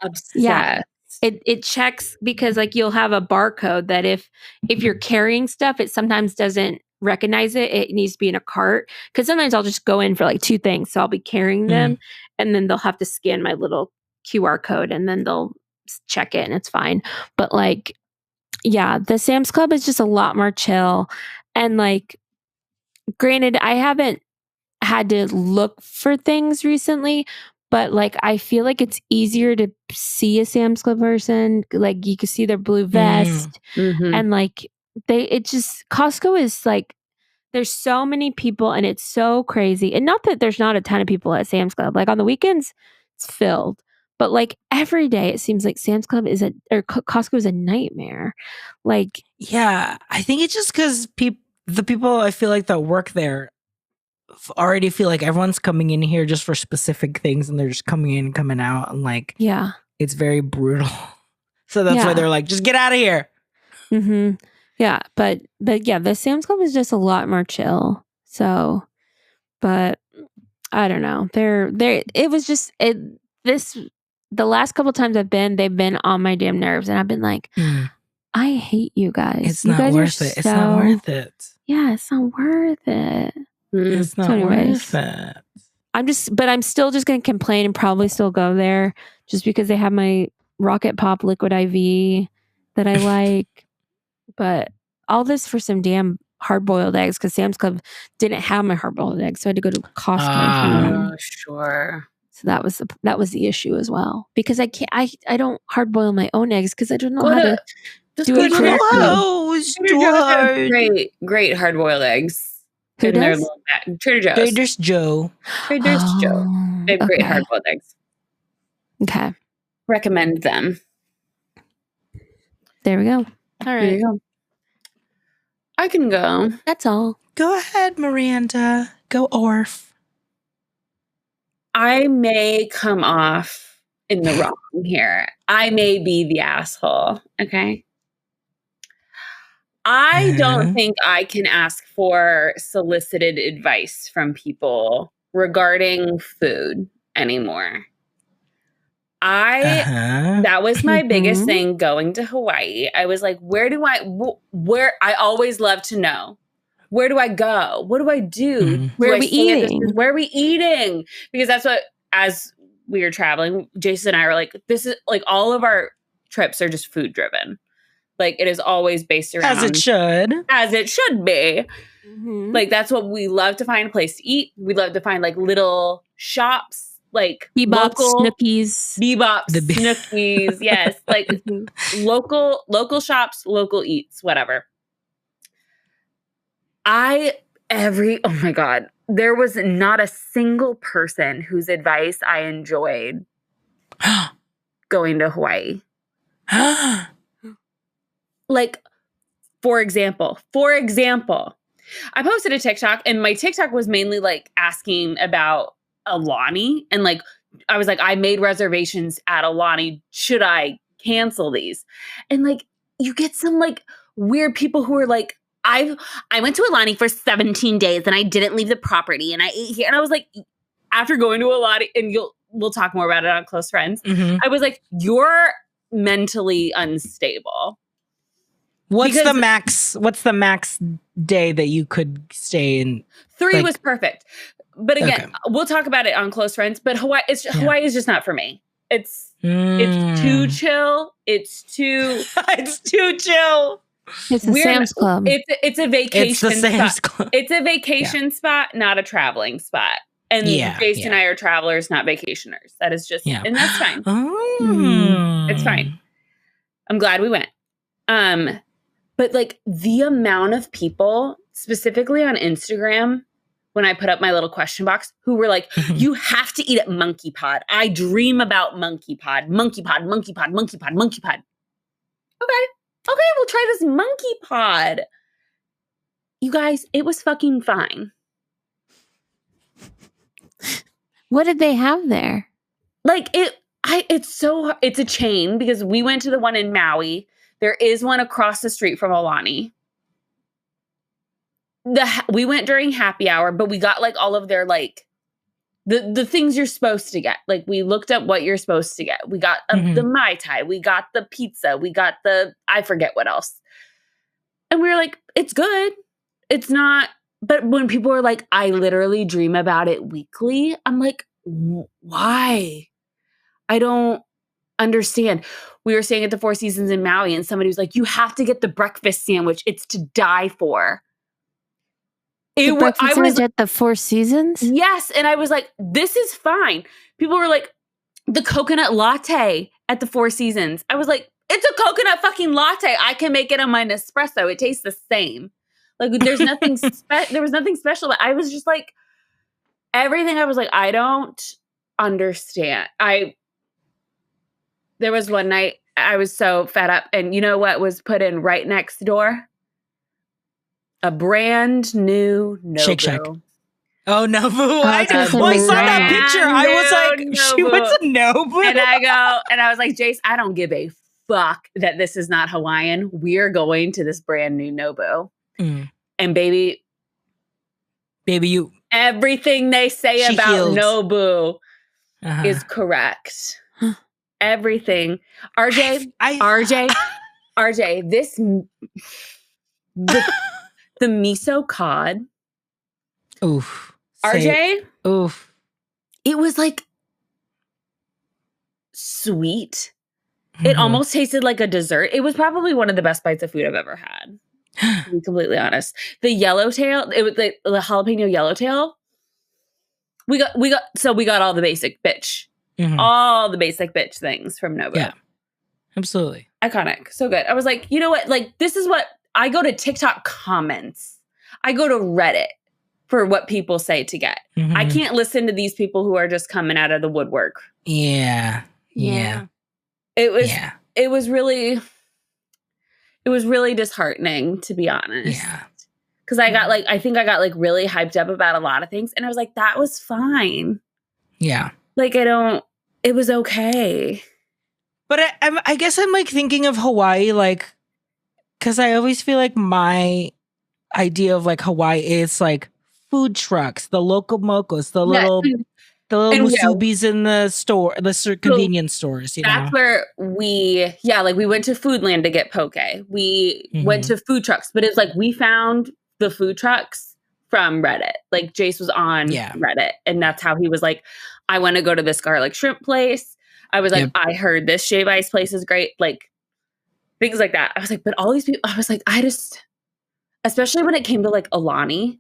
Obsessed. Yeah. It checks because like you'll have a barcode that if you're carrying stuff, it sometimes doesn't recognize it. It needs to be in a cart. Because sometimes I'll just go in for like 2 things. So I'll be carrying them and then they'll have to scan my little QR code and then they'll check it and it's fine. But like, yeah, the Sam's Club is just a lot more chill. And like, granted, I haven't had to look for things recently, but like I feel like it's easier to see a Sam's Club person. Like you can see their blue vest and like Costco is like, there's so many people and it's so crazy. And not that there's not a ton of people at Sam's Club. Like on the weekends, it's filled. But like every day, it seems like Sam's Club or Costco is a nightmare. Like, yeah, I think it's just because the people I feel like that work there already feel like everyone's coming in here just for specific things and they're just coming in and coming out and like, yeah, it's very brutal. So that's why they're like, just get out of here. Yeah, but yeah, the Sam's Club is just a lot more chill. So, but I don't know. It was just the last couple times I've been, they've been on my damn nerves, and I've been like, I hate you guys. It's not worth it. It's not worth it. Yeah, it's not worth it. It's not worth it. I'm still just going to complain and probably still go there just because they have my Rocket Pop Liquid IV that I like. But all this for some damn hard-boiled eggs because Sam's Club didn't have my hard-boiled eggs, so I had to go to Costco. Oh, sure. So that was the issue as well because I can't. I don't hard-boil my own eggs because I don't know how to do it correctly. Great hard-boiled eggs. Who does? Trader Joe's. Trader's Joe. Trader's Joe. They have great hard-boiled eggs. Okay. Recommend them. There we go. All right. There you go. I can go. That's all. Go ahead, Miranda. Go Orf. I may come off in the wrong here. I may be the asshole. Okay. I don't think I can ask for solicited advice from people regarding food anymore. That was my biggest thing going to Hawaii. I was like, where I always love to know. Where do I go? What do I do? Where are we eating? Where are we eating? Because that's what, as we were traveling, Jason and I were like, this is like all of our trips are just food driven. Like it is always based around. As it should. As it should be. Like that's what we love to find a place to eat. We love to find like little shops, like Bebop, Snookies. Bebop, Snookies. Yes. Like local shops, local eats, whatever. Oh my God. There was not a single person whose advice I enjoyed going to Hawaii. Like, for example, I posted a TikTok and my TikTok was mainly like asking about Alani. And like, I was like, I made reservations at Alani. Should I cancel these? And like, you get some like weird people who are like, I went to Alani for 17 days and I didn't leave the property and I ate here. And I was like, after going to Alani, and we'll talk more about it on Close Friends. I was like, you're mentally unstable. What's the max day that you could stay in? 3 was perfect. But again, we'll talk about it on Close Friends, but Hawaii is just not for me. It's too chill. It's too chill. It's a Sam's Club. It's a vacation It's the Sam's Club. It's a vacation spot, not a traveling spot. And Jason and I are travelers, not vacationers. That is just, and that's fine. It's fine. I'm glad we went. But like the amount of people, specifically on Instagram, when I put up my little question box, who were like, you have to eat at Monkey Pod. I dream about Monkey Pod. Monkey Pod, Monkey Pod, Monkey Pod, Monkey Pod. Okay. Okay, we'll try this monkey pod. You guys, it was fucking fine. What did they have there? Like it's a chain because we went to the one in Maui. There is one across the street from Aulani. We went during happy hour, but we got like all of their like the things you're supposed to get. Like we looked up what you're supposed to get. We got the Mai Tai, we got the pizza, we got I forget what else. And we were like, it's good. It's not, but when people were like, I literally dream about it weekly, I'm like, why? I don't understand. We were staying at the Four Seasons in Maui and somebody was like, you have to get the breakfast sandwich. It's to die for. I was at the Four Seasons? Yes. And I was like, this is fine. People were like, the coconut latte at the Four Seasons. I was like, it's a coconut fucking latte. I can make it on my Nespresso. It tastes the same. Like there's nothing, there was nothing special. But I was just like, everything. I was like, I don't understand. There was one night I was so fed up. And you know what was put in right next door? A brand new Nobu. Shake Shack. Oh, Nobu. Oh, I saw that picture. I was like, Nobu. she went to Nobu. And I was like, Jace, I don't give a fuck that this is not Hawaiian. We're going to this brand new Nobu. And baby, you. Everything they say about healed. Nobu is correct. Everything. RJ, the miso cod. Oof. RJ. Oof. It was like sweet. It almost tasted like a dessert. It was probably one of the best bites of food I've ever had. To be completely honest. The yellowtail, it was the jalapeno yellowtail. We got all the basic bitch. All the basic bitch things from Nobu. Yeah. Absolutely. Iconic. So good. I was like, you know what? Like, this is what I go to TikTok comments. I go to Reddit for what people say to get. I can't listen to these people who are just coming out of the woodwork. Yeah. It was really disheartening, to be honest. Yeah. Because I think I got really hyped up about a lot of things. And I was like, that was fine. Yeah. Like, it was okay. But I guess I'm like thinking of Hawaii, like, because I always feel like my idea of like Hawaii is like food trucks, the local mocos, the little musubis in the store, the convenience stores. That's where we went to Foodland to get poke. We went to food trucks, but it's like we found the food trucks from Reddit. Like Jace was on Reddit, and that's how he was like, I want to go to this garlic shrimp place. I was like, I heard this shave ice place is great. Like things like that. I was like, but all these people, I was like, especially when it came to like Aulani,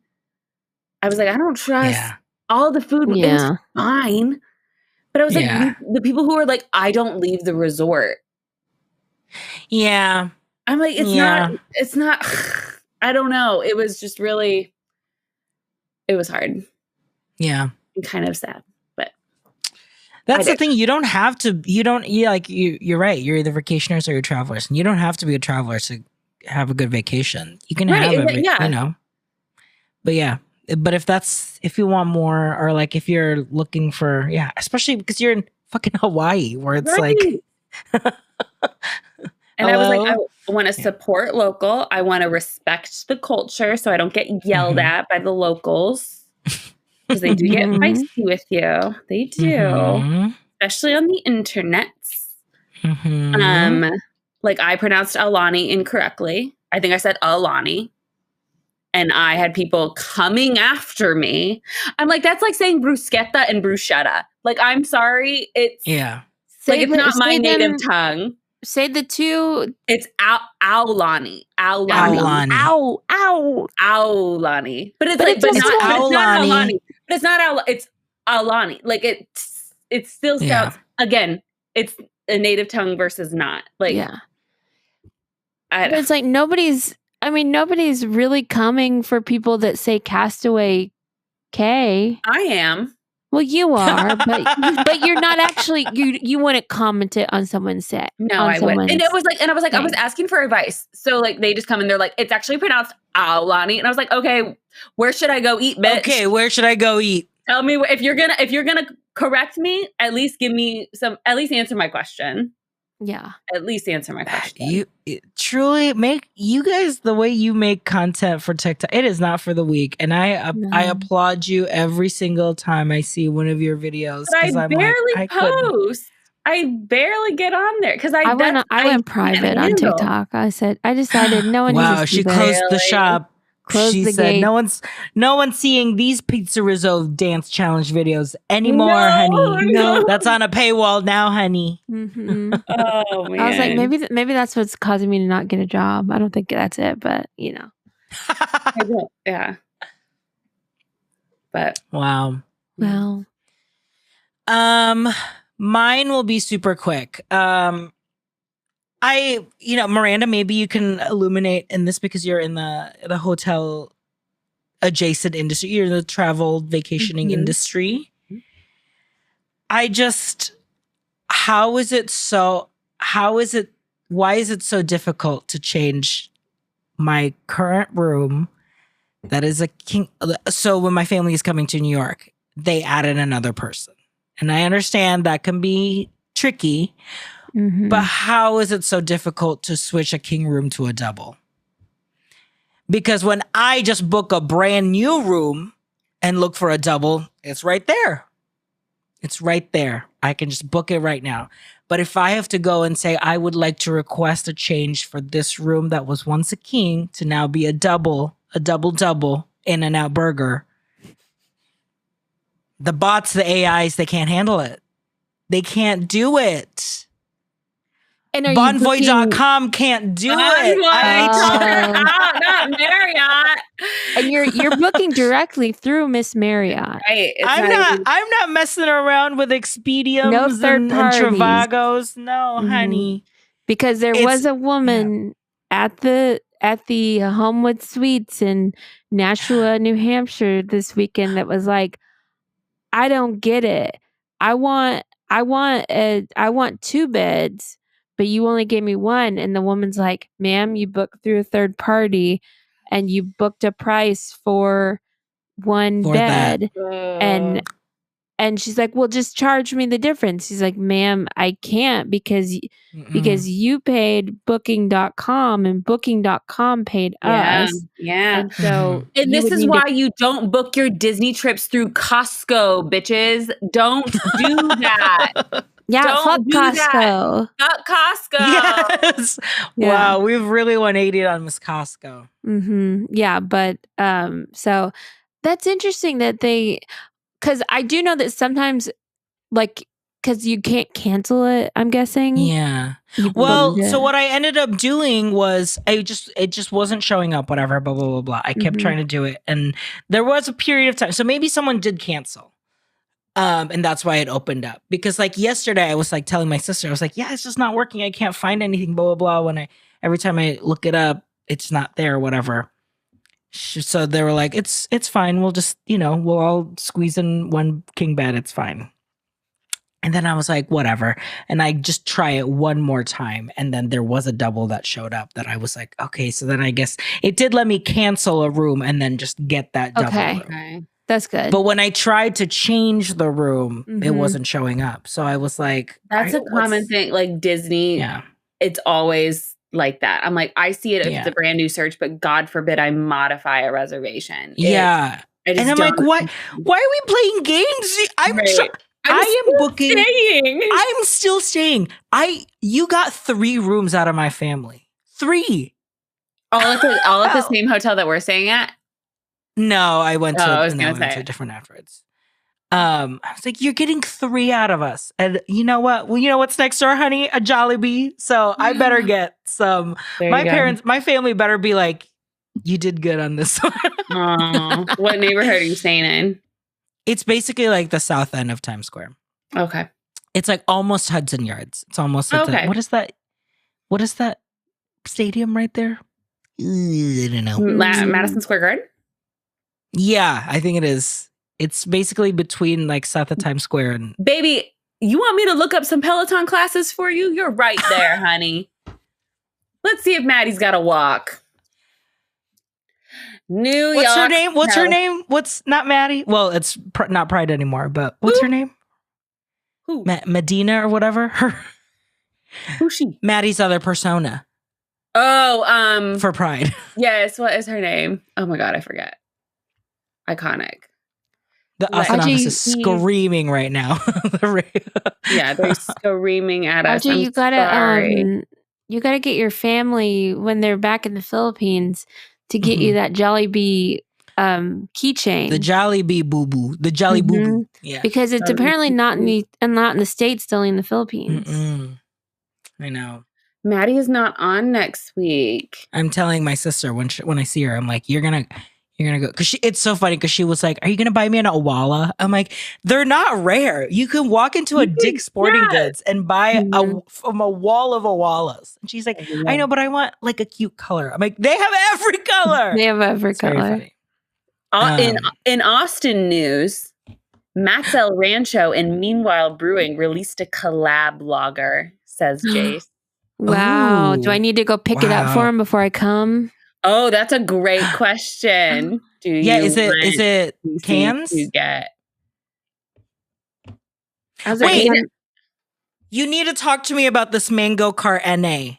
I was like, I don't trust all the food. It was fine. But I was like, the people who are like, I don't leave the resort. Yeah. I'm like, it's not, I don't know. It was just really, it was hard. Yeah. And kind of sad. But that's the thing. You're right. You're either vacationers or you're travelers. And you don't have to be a traveler to have a good vacation. You can have you know. But yeah. But if you want more, or like if you're looking for, especially because you're in fucking Hawaii where it's like. And I was like, I want to support local. I want to respect the culture so I don't get yelled at by the locals. Because they do get feisty with you. They do. Especially on the internet. Like I pronounced Aulani incorrectly. I think I said Aulani. And I had people coming after me. I'm like, that's like saying bruschetta and bruschetta. Like, I'm sorry. It's it's not my native tongue. Say the two. It's Aulani. Aulani. But it's not Aulani. But it's not Aulani. It's Aulani. Like it still sounds again. It's a native tongue versus not. Like but it's like nobody's really coming for people that say Castaway K. I am. Well, you are, but you're not actually. You wouldn't comment it on someone's set. No, I wouldn't. And it was like, I was asking for advice. So like, they just come and they're like, it's actually pronounced Aulani, and I was like, okay, where should I go eat, bitch? Okay, where should I go eat? Tell me if you're gonna correct me. At least give me some. At least answer my question. Yeah. At least answer my question. You truly make you guys the way you make content for TikTok. It is not for the weak, and I applaud you every single time I see one of your videos. But I barely post. I barely get on there because I went private on TikTok. I decided no one. Wow, she closed the shop. She said, gate. No one's seeing these Pizza Rizzo dance challenge videos anymore, honey. No, that's on a paywall now, honey. Mm-hmm. Oh man, I was like, maybe that's what's causing me to not get a job. I don't think that's it, but you know, yeah. But well, mine will be super quick. Miranda, maybe you can illuminate in this because you're in the hotel adjacent industry. You're in the travel vacationing industry. Why is it so difficult to change my current room that is a king? So when my family is coming to New York, they added another person. And I understand that can be tricky. Mm-hmm. But how is it so difficult to switch a king room to a double? Because when I just book a brand new room and look for a double, it's right there. It's right there. I can just book it right now. But if I have to go and say, I would like to request a change for this room that was once a king to now be a double, In-N-Out burger, the bots, the AIs, they can't handle it. They can't do it. And Bonvoy.com can't do it. Not Marriott. And you're booking directly through Miss Marriott. Right. I'm not messing around with Expediums no third and parties. Travagos. No, honey. Because there was a woman at the Homewood Suites in Nashua, New Hampshire this weekend that was like, I don't get it. I want 2 beds. But you only gave me 1. And the woman's like, ma'am, you booked through a third party and you booked a price for 1 bed. And she's like, well, just charge me the difference. She's like, ma'am, I can't because you paid booking.com and booking.com paid us. Yeah. And so and this is why you don't book your Disney trips through Costco, bitches. Don't do that. Yeah, fuck Costco. Fuck Costco. Yes. Yeah. Wow, we've really 180'd on Miss Costco. Mm-hmm. Yeah, but so that's interesting that because I do know that sometimes, like, because you can't cancel it, I'm guessing. Yeah. Well, so what I ended up doing was it just wasn't showing up, whatever, blah, blah, blah, blah. I kept trying to do it. And there was a period of time. So maybe someone did cancel. And that's why it opened up. Because like yesterday, I was like telling my sister, I was like, yeah, it's just not working. I can't find anything, blah, blah, blah. Every time I look it up, it's not there, whatever. So they were like, it's fine. We'll just, we'll all squeeze in 1 king bed. It's fine. And then I was like, whatever. And I just try it one more time. And then there was a double that showed up that I was like, okay. So then I guess it did let me cancel a room and then just get that double room. Okay. That's good. But when I tried to change the room, it wasn't showing up. So I was like, that's a common thing. Like Disney, it's always like that. I'm like, I see it if it's a brand new search, but God forbid I modify a reservation. And I'm like, why are we playing games? I'm still staying. You got 3 rooms out of my family. 3. All at the same hotel that we're staying at? No, I went to a different afterwards. I was like, you're getting 3 out of us. And you know what? Well, you know what's next door, honey? A Jollibee. So I better get some. My family better be like, you did good on this one. What neighborhood are you staying in? It's basically like the south end of Times Square. Okay. It's like almost Hudson Yards. It's almost what is that? What is that stadium right there? I don't know. Madison Square Garden? Yeah, I think it is. It's basically between like South of Times Square and... Baby, you want me to look up some Peloton classes for you? You're right there, honey. Let's see if Maddie's got a walk. What's her name? What's her name? What's not Maddie? Well, it's not Pride anymore, but what's her name? Who? Medina or whatever. Who's she? Maddie's other persona. Oh, for Pride. Yes, what is her name? Oh my God, I forget. Iconic. The Austin office is screaming right now. Yeah, they're screaming at us. RJ, you gotta get your family when they're back in the Philippines to get you that Jollibee keychain. The Jollibee boo boo. The Jolly boo boo. Yeah. Because it's apparently not in the States, still in the Philippines. I know. Maddie is not on next week. I'm telling my sister when I see her, I'm like, you're gonna go, because it's so funny because she was like, are you gonna buy me an Owala? I'm like, they're not rare. You can walk into a Dick's Sporting Goods and buy from a wall of Owalas. And she's like, I know, but I want like a cute color. I'm like, they have every color. They have every color. In Austin news, Matt's El Rancho and Meanwhile Brewing released a collab lager, says Jace. Wow. Do I need to go pick it up for him before I come? Oh, that's a great question. Is it cans? You get. Wait, you need to talk to me about this Mango Cart NA.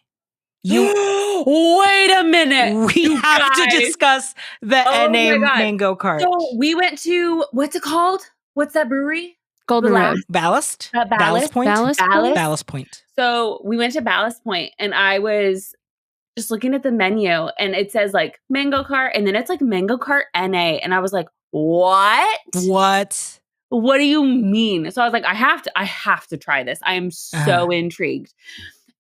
Wait a minute. We have to discuss the NA Mango Cart. So we went to, what's it called? What's that brewery? Golden Road. Ballast Point. So we went to Ballast Point and I was just looking at the menu and it says like Mango Cart and then it's like Mango Cart NA. And I was like, what? What do you mean? So I was like, I have to try this. I am so intrigued.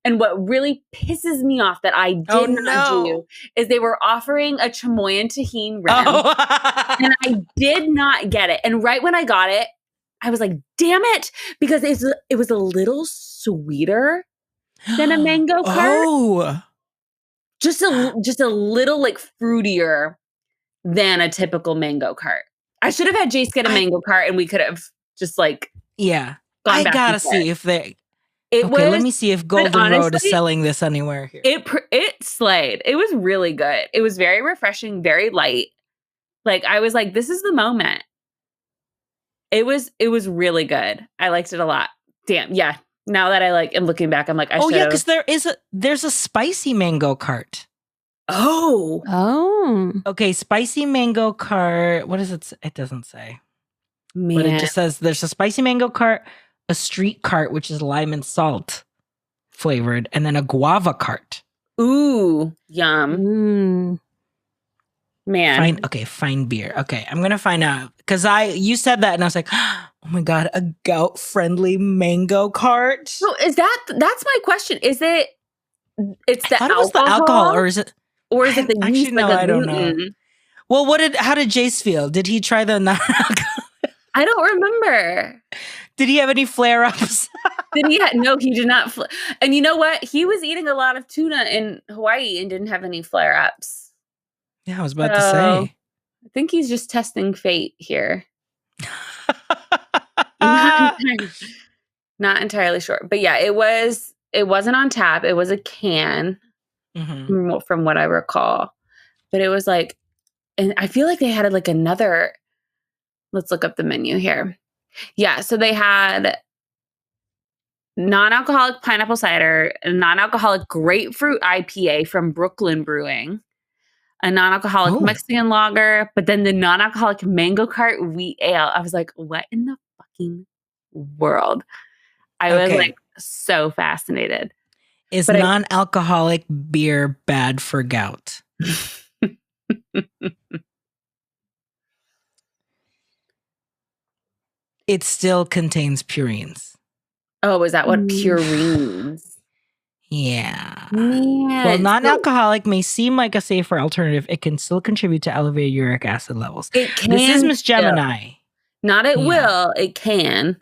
And what really pisses me off that I did not do is they were offering a chamoy and tahini rim. And I did not get it. And right when I got it, I was like, damn it. Because it was a little sweeter than a Mango Cart. Just a little like fruitier than a typical Mango Cart. I should have had Jace get a Mango Cart and we could have just like I gotta see if they let me see if Golden Road is selling this anywhere here. It slayed. It was really good. It was very refreshing, very light. Like I was like, this is the moment. It was really good. I liked it a lot. Damn, yeah. Now that I am looking back, I'm like, I should. Oh yeah, because there's a spicy Mango Cart. Oh. Okay, spicy Mango Cart. What is it? It doesn't say. Man. But it just says there's a spicy Mango Cart, a street cart, which is lime and salt flavored, and then a guava cart. Ooh, yum. Man. Fine beer. Okay, I'm gonna find out because you said that and I was like, oh my God, a gout friendly mango cart. So that's my question. Is it? It's the alcohol? It was the alcohol, or is it the actually? No, I don't know. Well, how did Jace feel? Did he try the non-alcohol? I don't remember. Did he have any flare-ups? No, he did not. And you know what? He was eating a lot of tuna in Hawaii and didn't have any flare-ups. Yeah, I was about to say. I think he's just testing fate here. Not entirely sure. But yeah, it wasn't on tap. It was a can from what I recall. But it was like, and I feel like they had like another, let's look up the menu here. Yeah, so they had non-alcoholic pineapple cider, a non-alcoholic grapefruit IPA from Brooklyn Brewing, a non-alcoholic Mexican lager, but then the non-alcoholic Mango Cart wheat ale. I was like, what in the fucking world? I was like so fascinated. Is non-alcoholic beer bad for gout? It still contains purines. Oh, is that what purines? Yeah. Man. Well, non-alcoholic may seem like a safer alternative. It can still contribute to elevated uric acid levels. It can. This is Miss Gemini. Not it will. It can.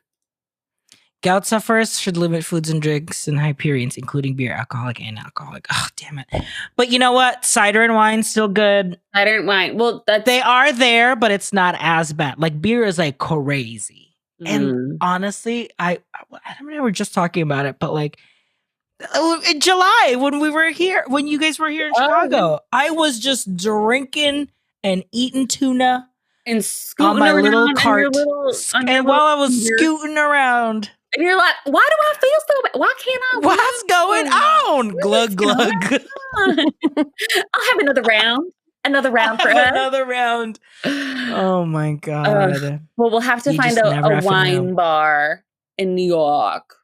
Gout sufferers should limit foods and drinks in high purines, including beer, alcoholic, and alcoholic. Oh, damn it. But you know what? Cider and wine still good. Cider and wine. Well, they are there, but it's not as bad. Like beer is like crazy. And honestly, I don't know, we were just talking about it, but like in July when you guys were here in Chicago, I was just drinking and eating tuna and on my little cart, and while I was scooting around, and you're like, "Why do I feel so bad? Why can't I? What's going on? Glug glug. I'll have another round. Another round for us. Another round. Oh my god. Well, we'll have to find a wine bar in New York.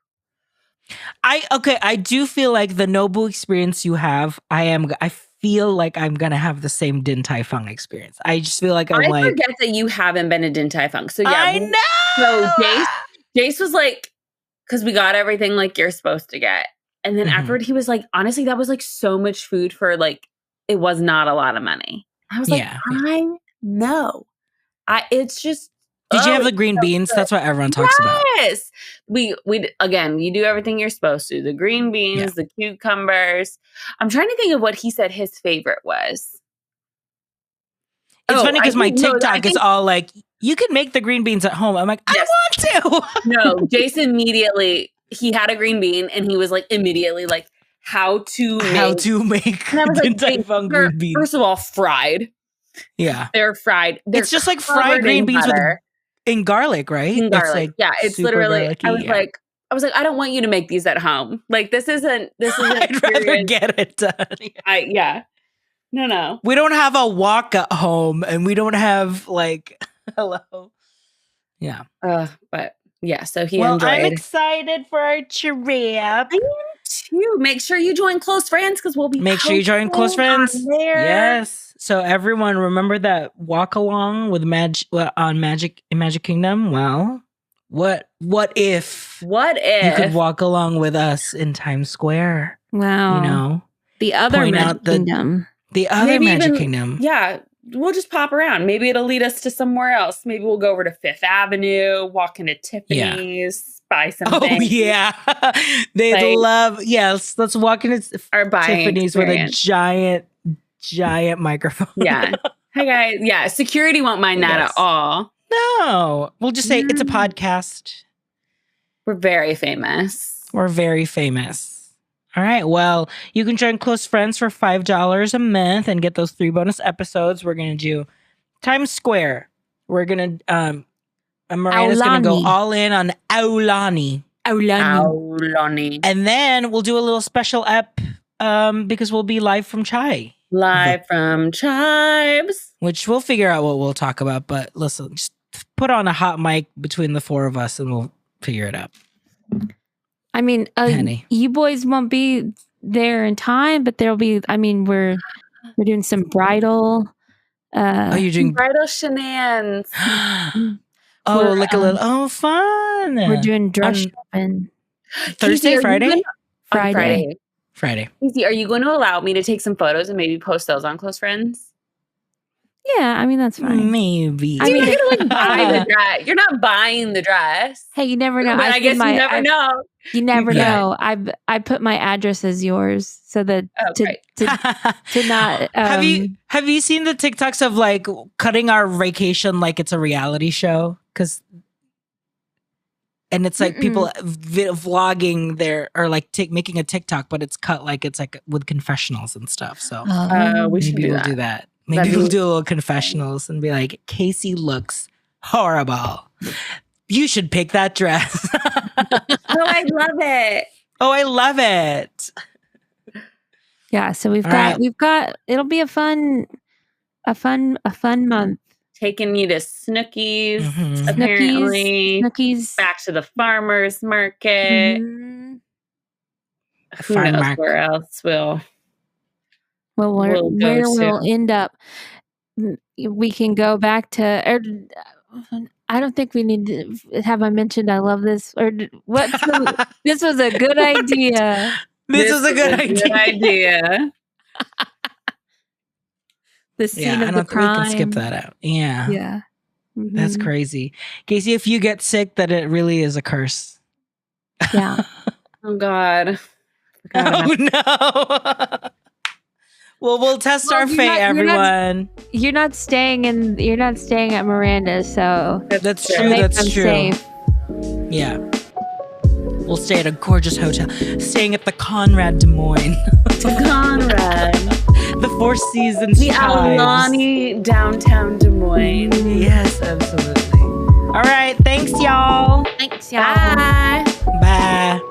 I do feel like the Nobu experience you have, I feel like I'm gonna have the same Din Tai Fung experience. I just feel like I forget that you haven't been to Din Tai Fung. So yeah, I know. So Jace was like, because we got everything like you're supposed to get, and then afterward he was like, honestly, that was like so much food for like it was not a lot of money. I was like, I know. It's just. Did you have the green beans? That's what everyone talks about. Yes. We again, you do everything you're supposed to. The green beans, the cucumbers. I'm trying to think of what he said his favorite was. It's funny because my TikTok is all like, you can make the green beans at home. I'm like, I want to. No, Jason immediately, he had a green bean and he was like immediately like, how to make Din Tai Fung green beans. First of all, fried. Yeah. They're fried. It's just like fried green beans in garlic, right? In garlic. It's literally, I was like, I don't want you to make these at home. Like, this isn't I'd rather get it done. No. We don't have a wok at home and we don't have like, hello. Yeah. But yeah, so he enjoyed. I'm excited for our trip. I am too. Make sure you join Close Friends because we'll be. Make sure you join Close Friends. Yes. So everyone, remember that walk along with Magic in Magic Kingdom? Well, what if you could walk along with us in Times Square? Wow. You know, the other Magic Kingdom. The other Magic Kingdom. Yeah. We'll just pop around. Maybe it'll lead us to somewhere else. Maybe we'll go over to Fifth Avenue, walk into Tiffany's, buy some things. Oh, yeah. They'd love, yes. Let's walk into Tiffany's with a giant microphone. Yeah. Hi, guys. Yeah. Security won't mind that at all. No. We'll just say it's a podcast. We're very famous. All right. Well, you can join Close Friends for $5 a month and get those 3 bonus episodes. We're going to do Times Square. We're going to, Miranda's going to go all in on Aulani. And then we'll do a little special ep because we'll be live from Chai. Live from Chives. Which we'll figure out what we'll talk about. But listen, just put on a hot mic between the 4 of us and we'll figure it out. I mean, you boys won't be there in time, but there'll be. I mean, we're doing some bridal. You're doing bridal shenanigans. Like a little. Fun. We're doing dress shopping. Thursday, Friday. Friday. Easy. Are you going to allow me to take some photos and maybe post those on Close Friends? Yeah, I mean that's fine. Maybe. I mean, you're gonna buy the dress. You're not buying the dress. Hey, you never know. I guess you never know. You never know. I put my address as yours so that to not. Have you seen the TikToks of like cutting our vacation like it's a reality show? And it's like people vlogging there or like making a TikTok, but it's cut like it's like with confessionals and stuff. So we should do that. Maybe we'll do a little confessionals and be like, Casey looks horrible. You should pick that dress. I love it. Yeah, so we've got it'll be a fun month. Taking you to Snookies, apparently. Snookies. Back to the farmer's market. Mm-hmm. Who knows where else we'll we'll end up. We can go back to. I don't think we need to. Have I mentioned I love this? Or what? This was a good idea. This was a good idea. The scene of the crime. We can skip that out. Yeah. Yeah. Mm-hmm. That's crazy. Casey, if you get sick, that it really is a curse. Yeah. Oh God. Oh no. Well, we'll test our fate, everyone. You're not staying at Miranda's, so that's true. That's true. Safe. Yeah. We'll stay at a gorgeous hotel. Staying at the Conrad Des Moines. Conrad. The Four Seasons. The Aulani downtown Des Moines. Yes, absolutely. All right. Thanks, y'all. Thanks, y'all. Bye. Bye.